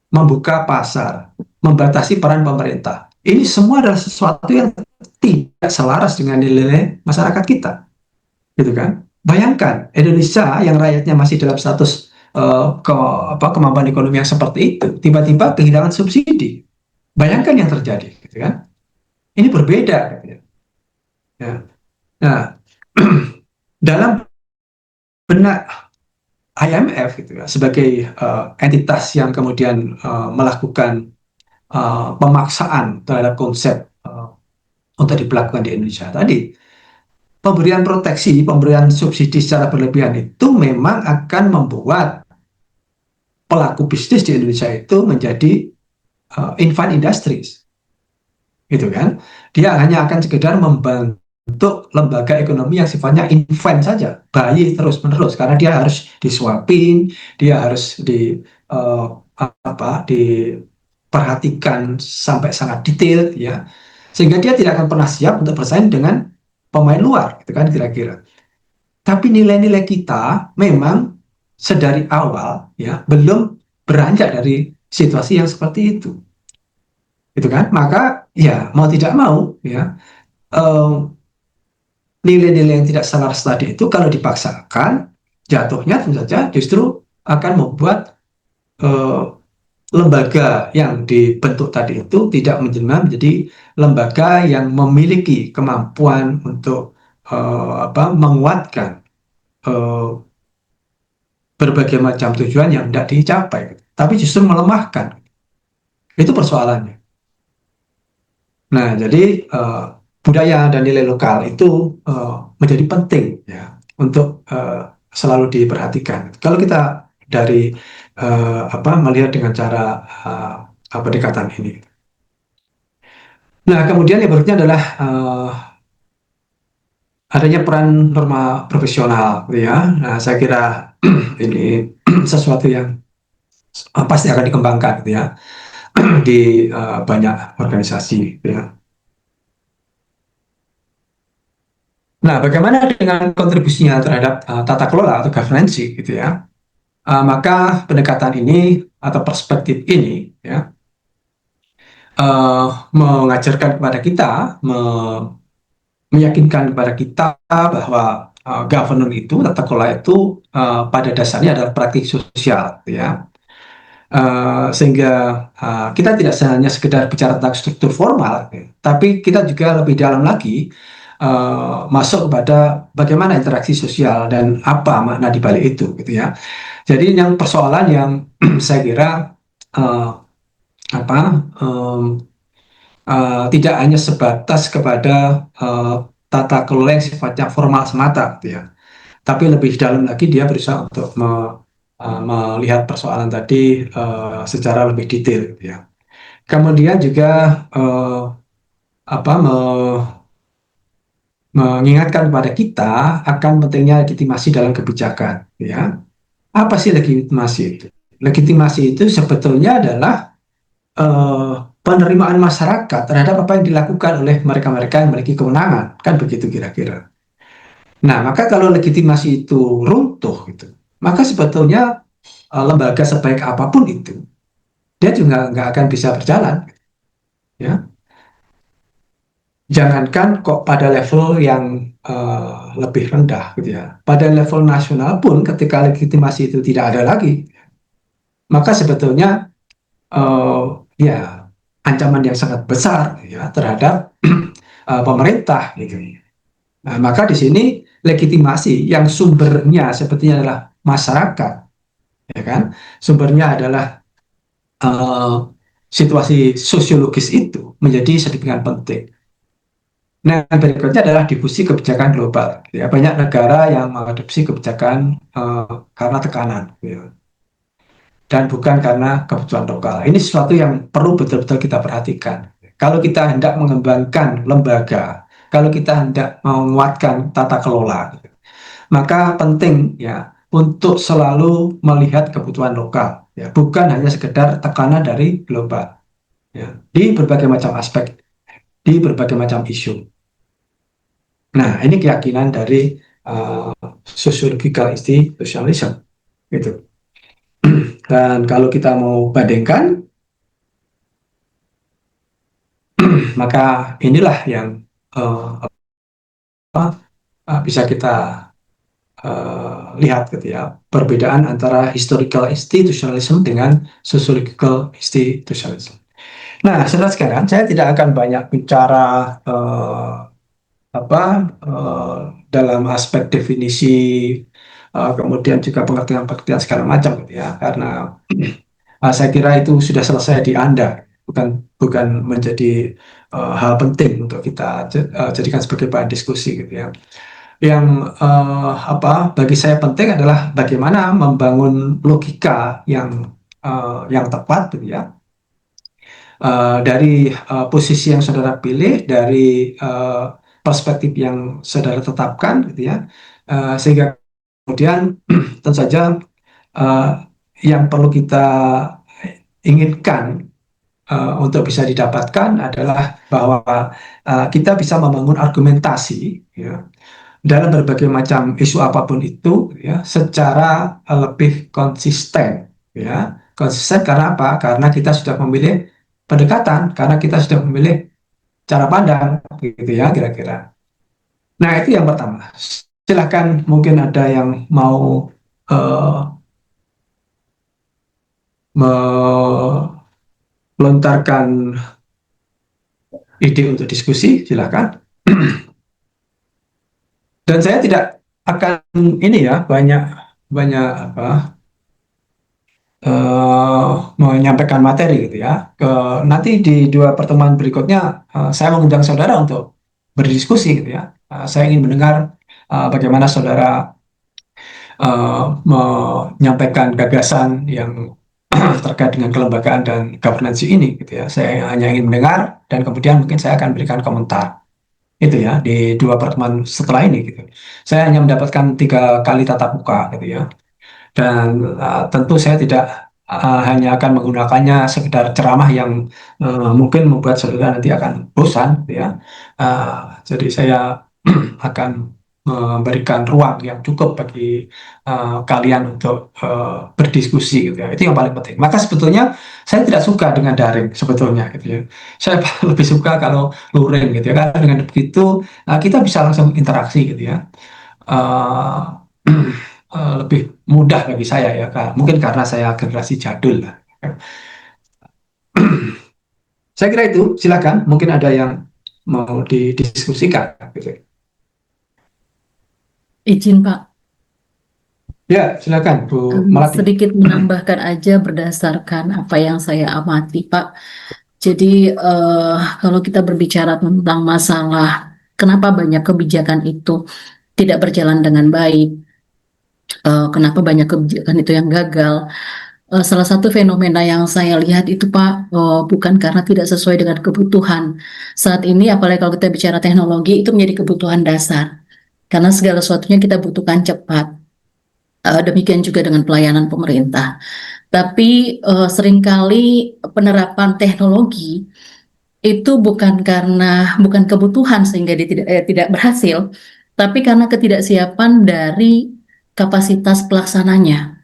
[SPEAKER 1] membuka pasar, membatasi peran pemerintah. Ini semua adalah sesuatu yang tidak selaras dengan nilai masyarakat kita, gitu kan? Bayangkan Indonesia yang rakyatnya masih dalam status kemampuan ekonomi yang seperti itu, tiba-tiba kehilangan subsidi. Bayangkan yang terjadi, gitu kan? Ini berbeda, gitu ya. Nah, dalam benak IMF gitu ya, sebagai entitas yang kemudian melakukan pemaksaan terhadap konsep untuk diberlakukan di Indonesia tadi, pemberian proteksi, pemberian subsidi secara berlebihan itu memang akan membuat pelaku bisnis di Indonesia itu menjadi infant industries, gitu kan? Dia hanya akan sekedar membentuk lembaga ekonomi yang sifatnya infant saja, bayi terus-menerus, karena dia harus disuapin, dia harus diperhatikan sampai sangat detail, ya, sehingga dia tidak akan pernah siap untuk bersaing dengan pemain luar, gitu kan kira-kira. Tapi nilai-nilai kita memang sedari awal ya belum beranjak dari situasi yang seperti itu kan. Maka ya mau tidak mau ya nilai-nilai yang tidak selaras tadi itu kalau dipaksakan jatuhnya tentu saja justru akan membuat lembaga yang dibentuk tadi itu tidak menjelma menjadi lembaga yang memiliki kemampuan untuk menguatkan berbagai macam tujuan yang tidak dicapai, tapi justru melemahkan. Itu persoalannya. Nah, jadi budaya dan nilai lokal itu menjadi penting ya untuk selalu diperhatikan. Kalau kita dari melihat dengan cara pendekatan ini. Nah, kemudian yang berikutnya adalah adanya peran norma profesional, ya. Nah, saya kira ini sesuatu yang pasti akan dikembangkan, gitu ya, di banyak organisasi, gitu ya. Nah, bagaimana dengan kontribusinya terhadap tata kelola atau governance, gitu ya? Maka pendekatan ini atau perspektif ini, ya, mengajarkan kepada kita, meyakinkan kepada kita bahwa governance itu, tata kelola itu pada dasarnya adalah praktik sosial, gitu ya. Sehingga kita tidak hanya sekedar bicara tentang struktur formal, tapi kita juga lebih dalam lagi masuk kepada bagaimana interaksi sosial dan apa makna di balik itu, gitu ya. Jadi yang persoalan yang saya kira tidak hanya sebatas kepada tata kelola yang sifatnya formal semata, gitu ya. Tapi lebih dalam lagi dia berusaha untuk melihat persoalan tadi secara lebih detail, gitu ya. Kemudian juga mengingatkan kepada kita akan pentingnya legitimasi dalam kebijakan, ya. Apa sih legitimasi itu? Legitimasi itu sebetulnya adalah penerimaan masyarakat terhadap apa yang dilakukan oleh mereka-mereka yang memiliki kewenangan, kan begitu kira-kira. Nah, maka kalau legitimasi itu runtuh, gitu, maka sebetulnya lembaga sebaik apapun itu, dia juga nggak akan bisa berjalan, ya. Jangankan kok pada level yang lebih rendah, gitu ya. Pada level nasional pun, ketika legitimasi itu tidak ada lagi, maka sebetulnya ya ancaman yang sangat besar ya terhadap pemerintah gitu. Nah, maka di sini legitimasi yang sumbernya sebetulnya adalah masyarakat, ya kan? Sumbernya adalah uh, situasi sosiologis itu menjadi sedemikian penting. Nah, berikutnya adalah difusi kebijakan global. Ya, banyak negara yang mengadopsi kebijakan karena tekanan, ya, dan bukan karena kebutuhan lokal. Ini sesuatu yang perlu betul-betul kita perhatikan. Kalau kita hendak mengembangkan lembaga, kalau kita hendak menguatkan tata kelola, maka penting ya untuk selalu melihat kebutuhan lokal, ya, bukan hanya sekedar tekanan dari global, ya, di berbagai macam aspek, di berbagai macam isu. Nah, ini keyakinan dari sociological institutionalism, gitu. Dan kalau kita mau bandingkan, maka inilah yang uh, bisa kita lihat gitu ya, perbedaan antara historical institutionalism dengan sociological institutionalism. Nah, sekarang saya tidak akan banyak bicara apa dalam aspek definisi, kemudian juga pengertian-pengertian segala macam gitu ya, karena saya kira itu sudah selesai di Anda, bukan bukan menjadi hal penting untuk kita jadikan sebagai bahan diskusi gitu ya. Yang bagi saya penting adalah bagaimana membangun logika yang tepat gitu ya. Dari posisi yang saudara pilih, dari perspektif yang saudara tetapkan gitu ya. Sehingga kemudian tentu saja uh, yang perlu kita inginkan untuk bisa didapatkan adalah bahwa kita bisa membangun argumentasi ya, dalam berbagai macam isu apapun itu ya, secara lebih konsisten ya. Konsisten karena apa? Karena kita sudah memilih pendekatan, karena kita sudah memilih cara pandang gitu ya kira-kira. Nah, itu yang pertama. Silahkan, mungkin ada yang mau melontarkan ide untuk diskusi, silakan. Dan saya tidak akan ini ya banyak banyak menyampaikan materi gitu ya. Nanti di dua pertemuan berikutnya saya mengundang saudara untuk berdiskusi gitu ya. Saya ingin mendengar bagaimana saudara menyampaikan gagasan yang terkait dengan kelembagaan dan governance ini gitu ya. Saya hanya ingin mendengar dan kemudian mungkin saya akan berikan komentar itu ya di dua pertemuan setelah ini gitu. Saya hanya mendapatkan 3 kali tatap muka gitu ya, dan tentu saya tidak hanya akan menggunakannya sekedar ceramah yang mungkin membuat saudara nanti akan bosan gitu ya. Jadi saya akan memberikan ruang yang cukup bagi kalian untuk berdiskusi gitu ya. Itu yang paling penting. Maka sebetulnya saya tidak suka dengan daring sebetulnya gitu ya. Saya lebih suka kalau luring gitu ya. Karena dengan begitu kita bisa langsung interaksi gitu ya. Uh, Lebih mudah bagi saya ya, mungkin karena saya generasi jadul lah. Saya kira itu, silakan. Mungkin ada yang mau didiskusikan. Gitu.
[SPEAKER 2] Izin Pak,
[SPEAKER 1] Ya, silakan Bu Melati.
[SPEAKER 2] sedikit menambahkan aja berdasarkan apa yang saya amati Pak. Jadi kalau kita berbicara tentang masalah kenapa banyak kebijakan itu tidak berjalan dengan baik, kenapa banyak kebijakan itu yang gagal, Salah satu fenomena yang saya lihat itu Pak, bukan karena tidak sesuai dengan kebutuhan. Saat ini, apalagi kalau kita bicara teknologi, itu menjadi kebutuhan dasar. Karena segala sesuatunya kita butuhkan cepat. Demikian juga dengan pelayanan pemerintah. Tapi seringkali penerapan teknologi itu bukan kebutuhan sehingga dia tidak berhasil, tapi karena ketidaksiapan dari kapasitas pelaksananya,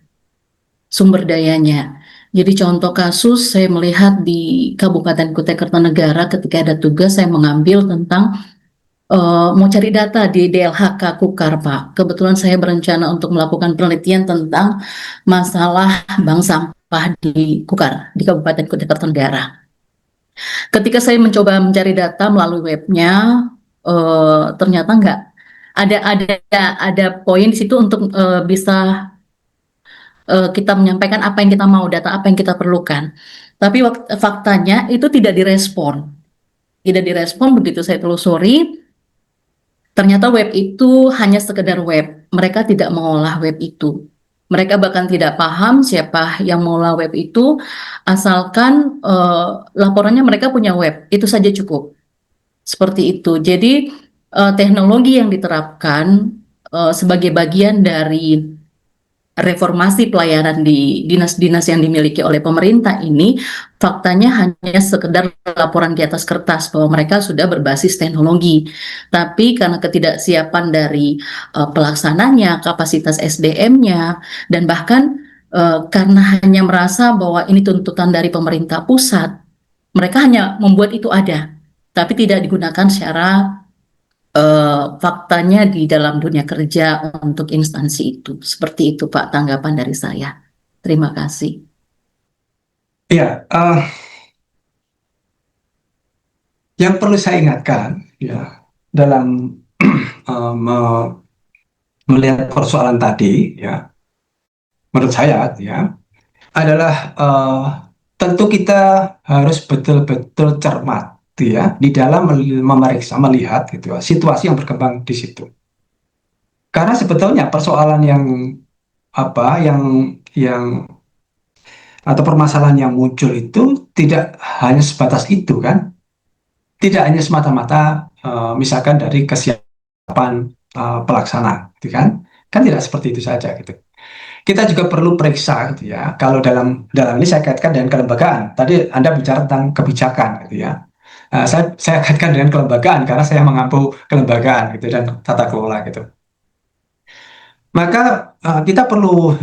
[SPEAKER 2] sumber dayanya. Jadi contoh kasus saya melihat di Kabupaten Kutai Kartanegara ketika ada tugas saya mengambil tentang mau cari data di DLHK Kukar, Pak. Kebetulan saya berencana untuk melakukan penelitian tentang masalah bank sampah di Kukar, di Kabupaten Kutai Kartanegara. Ketika saya mencoba mencari data melalui webnya, ternyata nggak ada poin di situ untuk bisa kita menyampaikan apa yang kita mau, data apa yang kita perlukan. Tapi faktanya itu tidak direspon. Tidak direspon begitu saya telusuri. Ternyata web itu hanya sekedar web. Mereka tidak mengolah web itu. Mereka bahkan tidak paham siapa yang mengolah web itu, asalkan laporannya mereka punya web, itu saja cukup. Seperti itu. Jadi teknologi yang diterapkan sebagai bagian dari reformasi pelayanan di dinas-dinas yang dimiliki oleh pemerintah ini, faktanya hanya sekedar laporan di atas kertas bahwa mereka sudah berbasis teknologi. Tapi karena ketidaksiapan dari pelaksananya, kapasitas SDM-nya, dan bahkan karena hanya merasa bahwa ini tuntutan dari pemerintah pusat, mereka hanya membuat itu ada, tapi tidak digunakan secara faktanya di dalam dunia kerja untuk instansi itu. Seperti itu Pak tanggapan dari saya. Terima kasih.
[SPEAKER 1] Ya, yang perlu saya ingatkan ya dalam melihat persoalan tadi ya, menurut saya ya adalah tentu kita harus betul-betul cermat ya di dalam memeriksa melihat gitu ya, situasi yang berkembang di situ. Karena sebetulnya persoalan yang apa yang atau permasalahan yang muncul itu tidak hanya sebatas itu kan, tidak hanya semata-mata misalkan dari kesiapan pelaksana, gitu kan tidak seperti itu saja gitu. Kita juga perlu periksa gitu ya. Kalau dalam ini saya kaitkan dengan kelembagaan. Tadi Anda bicara tentang kebijakan gitu ya. Saya kaitkan dengan kelembagaan karena saya mengampu kelembagaan gitu dan tata kelola gitu. Maka kita perlu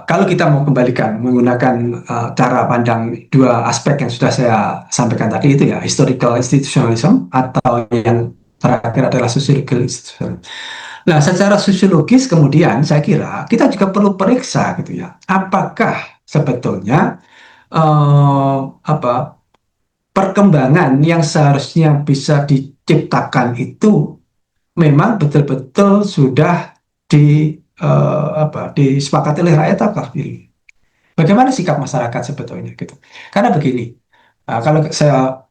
[SPEAKER 1] kalau kita mau kembalikan menggunakan cara pandang dua aspek yang sudah saya sampaikan tadi itu ya, historical institutionalism atau yang terakhir adalah sociological institutionalism. Nah, secara sosiologis kemudian saya kira kita juga perlu periksa gitu ya, apakah sebetulnya perkembangan yang seharusnya bisa diciptakan itu memang betul-betul sudah disepakati oleh rakyat atau tidak. Bagaimana sikap masyarakat sebetulnya gitu. Karena begini, kalau saya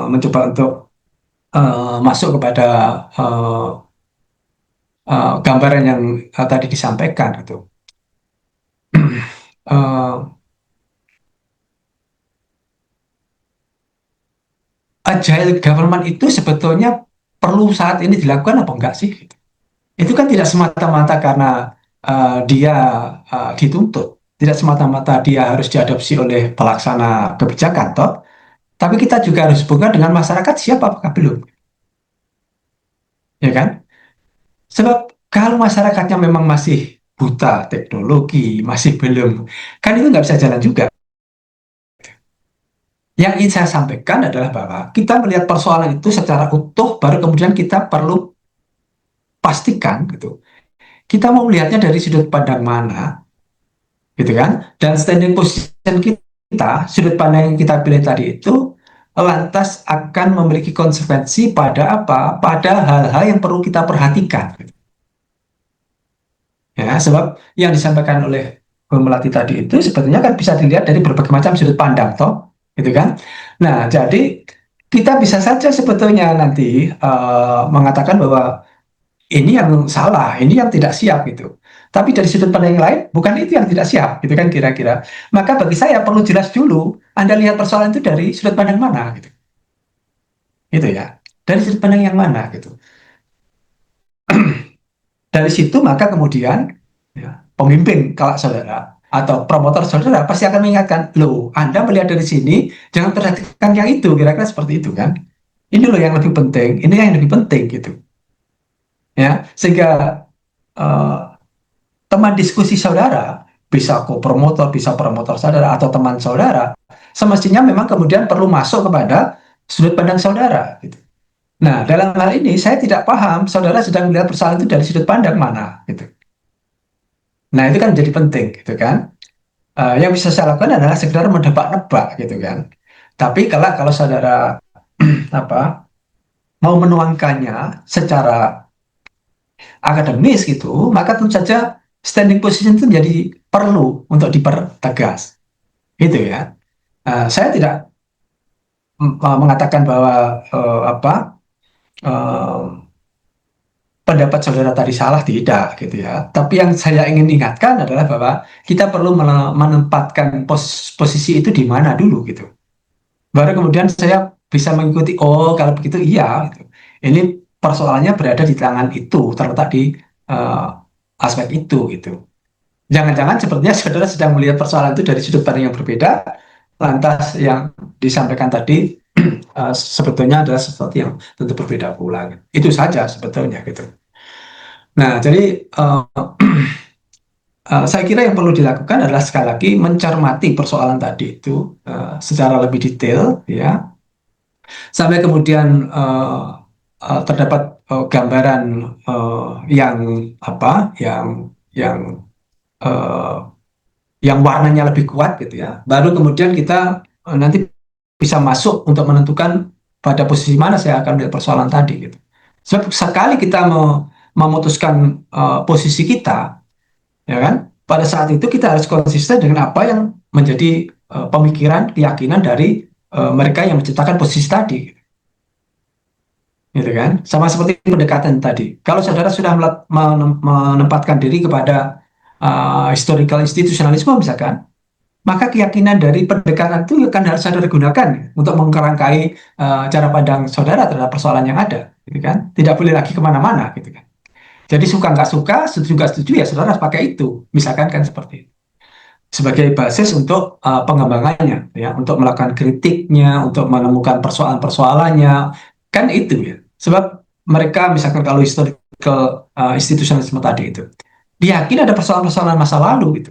[SPEAKER 1] mencoba untuk masuk kepada gambaran yang tadi disampaikan gitu. Agile government itu sebetulnya perlu saat ini dilakukan apa enggak sih? Itu kan tidak semata-mata karena dia dituntut, tidak semata-mata dia harus diadopsi oleh pelaksana kebijakan, toh. Tapi kita juga harus hubungan dengan masyarakat siapa apakah belum, ya kan? Sebab kalau masyarakatnya memang masih buta teknologi, masih belum, kan itu nggak bisa jalan juga. Yang ingin saya sampaikan adalah bahwa kita melihat persoalan itu secara utuh, baru kemudian kita perlu pastikan gitu. Kita mau melihatnya dari sudut pandang mana, gitu kan? Dan standing position kita, sudut pandang yang kita pilih tadi itu, lantas akan memiliki konsekuensi pada apa? Pada hal-hal yang perlu kita perhatikan. Gitu. Ya, sebab yang disampaikan oleh Bu Melati tadi itu sebetulnya kan bisa dilihat dari berbagai macam sudut pandang, toh, gitu kan? Nah, jadi kita bisa saja sebetulnya nanti mengatakan bahwa ini yang salah, ini yang tidak siap gitu. Tapi dari sudut pandang yang lain, bukan itu yang tidak siap, gitu kan kira-kira. Maka bagi saya perlu jelas dulu, Anda lihat persoalan itu dari sudut pandang mana, gitu. Gitu ya. Dari sudut pandang yang mana, gitu. Dari situ maka kemudian ya, pemimpin kalau saudara atau promotor saudara pasti akan mengingatkan, loh, Anda melihat dari sini, jangan perhatikan yang itu, kira-kira seperti itu kan. Ini loh yang lebih penting, ini yang lebih penting, gitu. Ya, sehingga eh, teman diskusi saudara, bisa co-promotor, bisa promotor saudara, atau teman saudara, semestinya memang kemudian perlu masuk kepada sudut pandang saudara. Gitu. Nah, dalam hal ini saya tidak paham saudara sedang melihat persoalan itu dari sudut pandang mana. Gitu. Nah, itu kan jadi penting, gitu kan. Yang bisa saya lakukan adalah sekedar menebak-nebak, gitu kan. Tapi kalau saudara apa mau menuangkannya secara akademis gitu, maka tentu saja standing position itu jadi perlu untuk dipertegas, gitu ya. Saya tidak mengatakan bahwa apa eh, pendapat saudara tadi salah, tidak, gitu ya. Tapi yang saya ingin ingatkan adalah bahwa kita perlu menempatkan posisi itu di mana dulu, gitu. Baru kemudian saya bisa mengikuti, oh kalau begitu iya, gitu. Ini persoalannya berada di tangan itu, terletak di eh, aspek itu, gitu. Jangan-jangan sepertinya saudara sedang melihat persoalan itu dari sudut pandang yang berbeda, lantas yang disampaikan tadi sebetulnya adalah sesuatu yang tentu berbeda pula. Gitu. Itu saja sebetulnya, gitu. Nah, jadi saya kira yang perlu dilakukan adalah sekali lagi mencermati persoalan tadi itu secara lebih detail, ya, sampai kemudian terdapat gambaran yang apa, yang uh, yang warnanya lebih kuat, gitu ya. Baru kemudian kita nanti bisa masuk untuk menentukan pada posisi mana saya akan melihat persoalan tadi, gitu. Sebab sekali kita memutuskan posisi kita, ya kan, pada saat itu kita harus konsisten dengan apa yang menjadi pemikiran, keyakinan dari mereka yang menciptakan posisi tadi, gitu kan. Sama seperti pendekatan tadi. Kalau saudara sudah menempatkan diri kepada historical institutionalisme misalkan, maka keyakinan dari pendekatan itu akan harus saudara gunakan untuk mengkerangkai cara pandang saudara terhadap persoalan yang ada, gitu kan. Tidak boleh lagi kemana-mana, gitu kan. Jadi suka nggak suka, setuju nggak setuju, ya saudara harus pakai itu, misalkan kan seperti itu. Sebagai basis untuk pengembangannya, ya, untuk melakukan kritiknya, untuk menemukan persoalan-persoalannya, kan itu ya. Sebab mereka misalkan kalau historical institutionalisme tadi itu, yakin ada persoalan-persoalan masa lalu, gitu,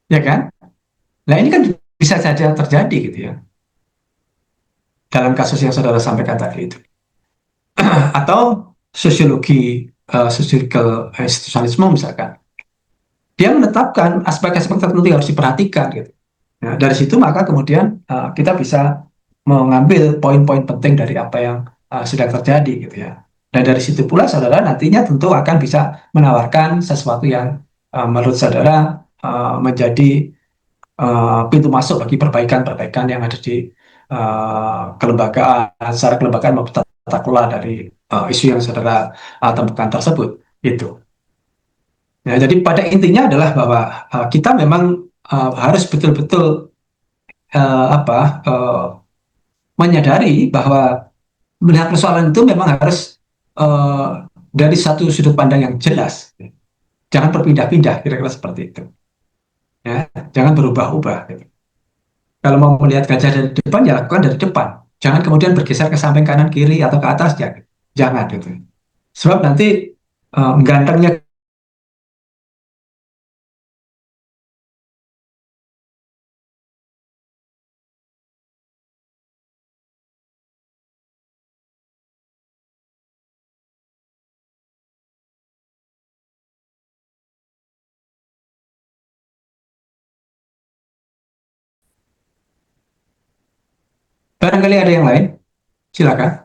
[SPEAKER 1] ya kan? Nah ini kan bisa saja terjadi, gitu ya, dalam kasus yang saudara sampaikan tadi itu. Atau sosiologi sosial institusionalisme misalkan, dia menetapkan aspek-aspek tertentu yang harus diperhatikan, gitu. Nah, dari situ maka kemudian kita bisa mengambil poin-poin penting dari apa yang sedang terjadi, gitu ya. Dan dari situ pula saudara nantinya tentu akan bisa menawarkan sesuatu yang menurut saudara menjadi pintu masuk bagi perbaikan-perbaikan yang ada di kelembagaan, secara kelembagaan maupun tata kelola dari isu yang saudara temukan tersebut. Itu. Ya, jadi pada intinya adalah bahwa kita memang harus betul-betul apa menyadari bahwa melihat persoalan itu memang harus dari satu sudut pandang yang jelas. Jangan berpindah-pindah, kira-kira seperti itu. Ya, jangan berubah-ubah. Gitu. Kalau mau melihat gajah dari depan, ya lakukan dari depan. Jangan kemudian bergeser ke samping kanan kiri atau ke atas, ya. Jangan, gitu. Sebab nanti gantengnya. Barangkali ada yang lain, silakan.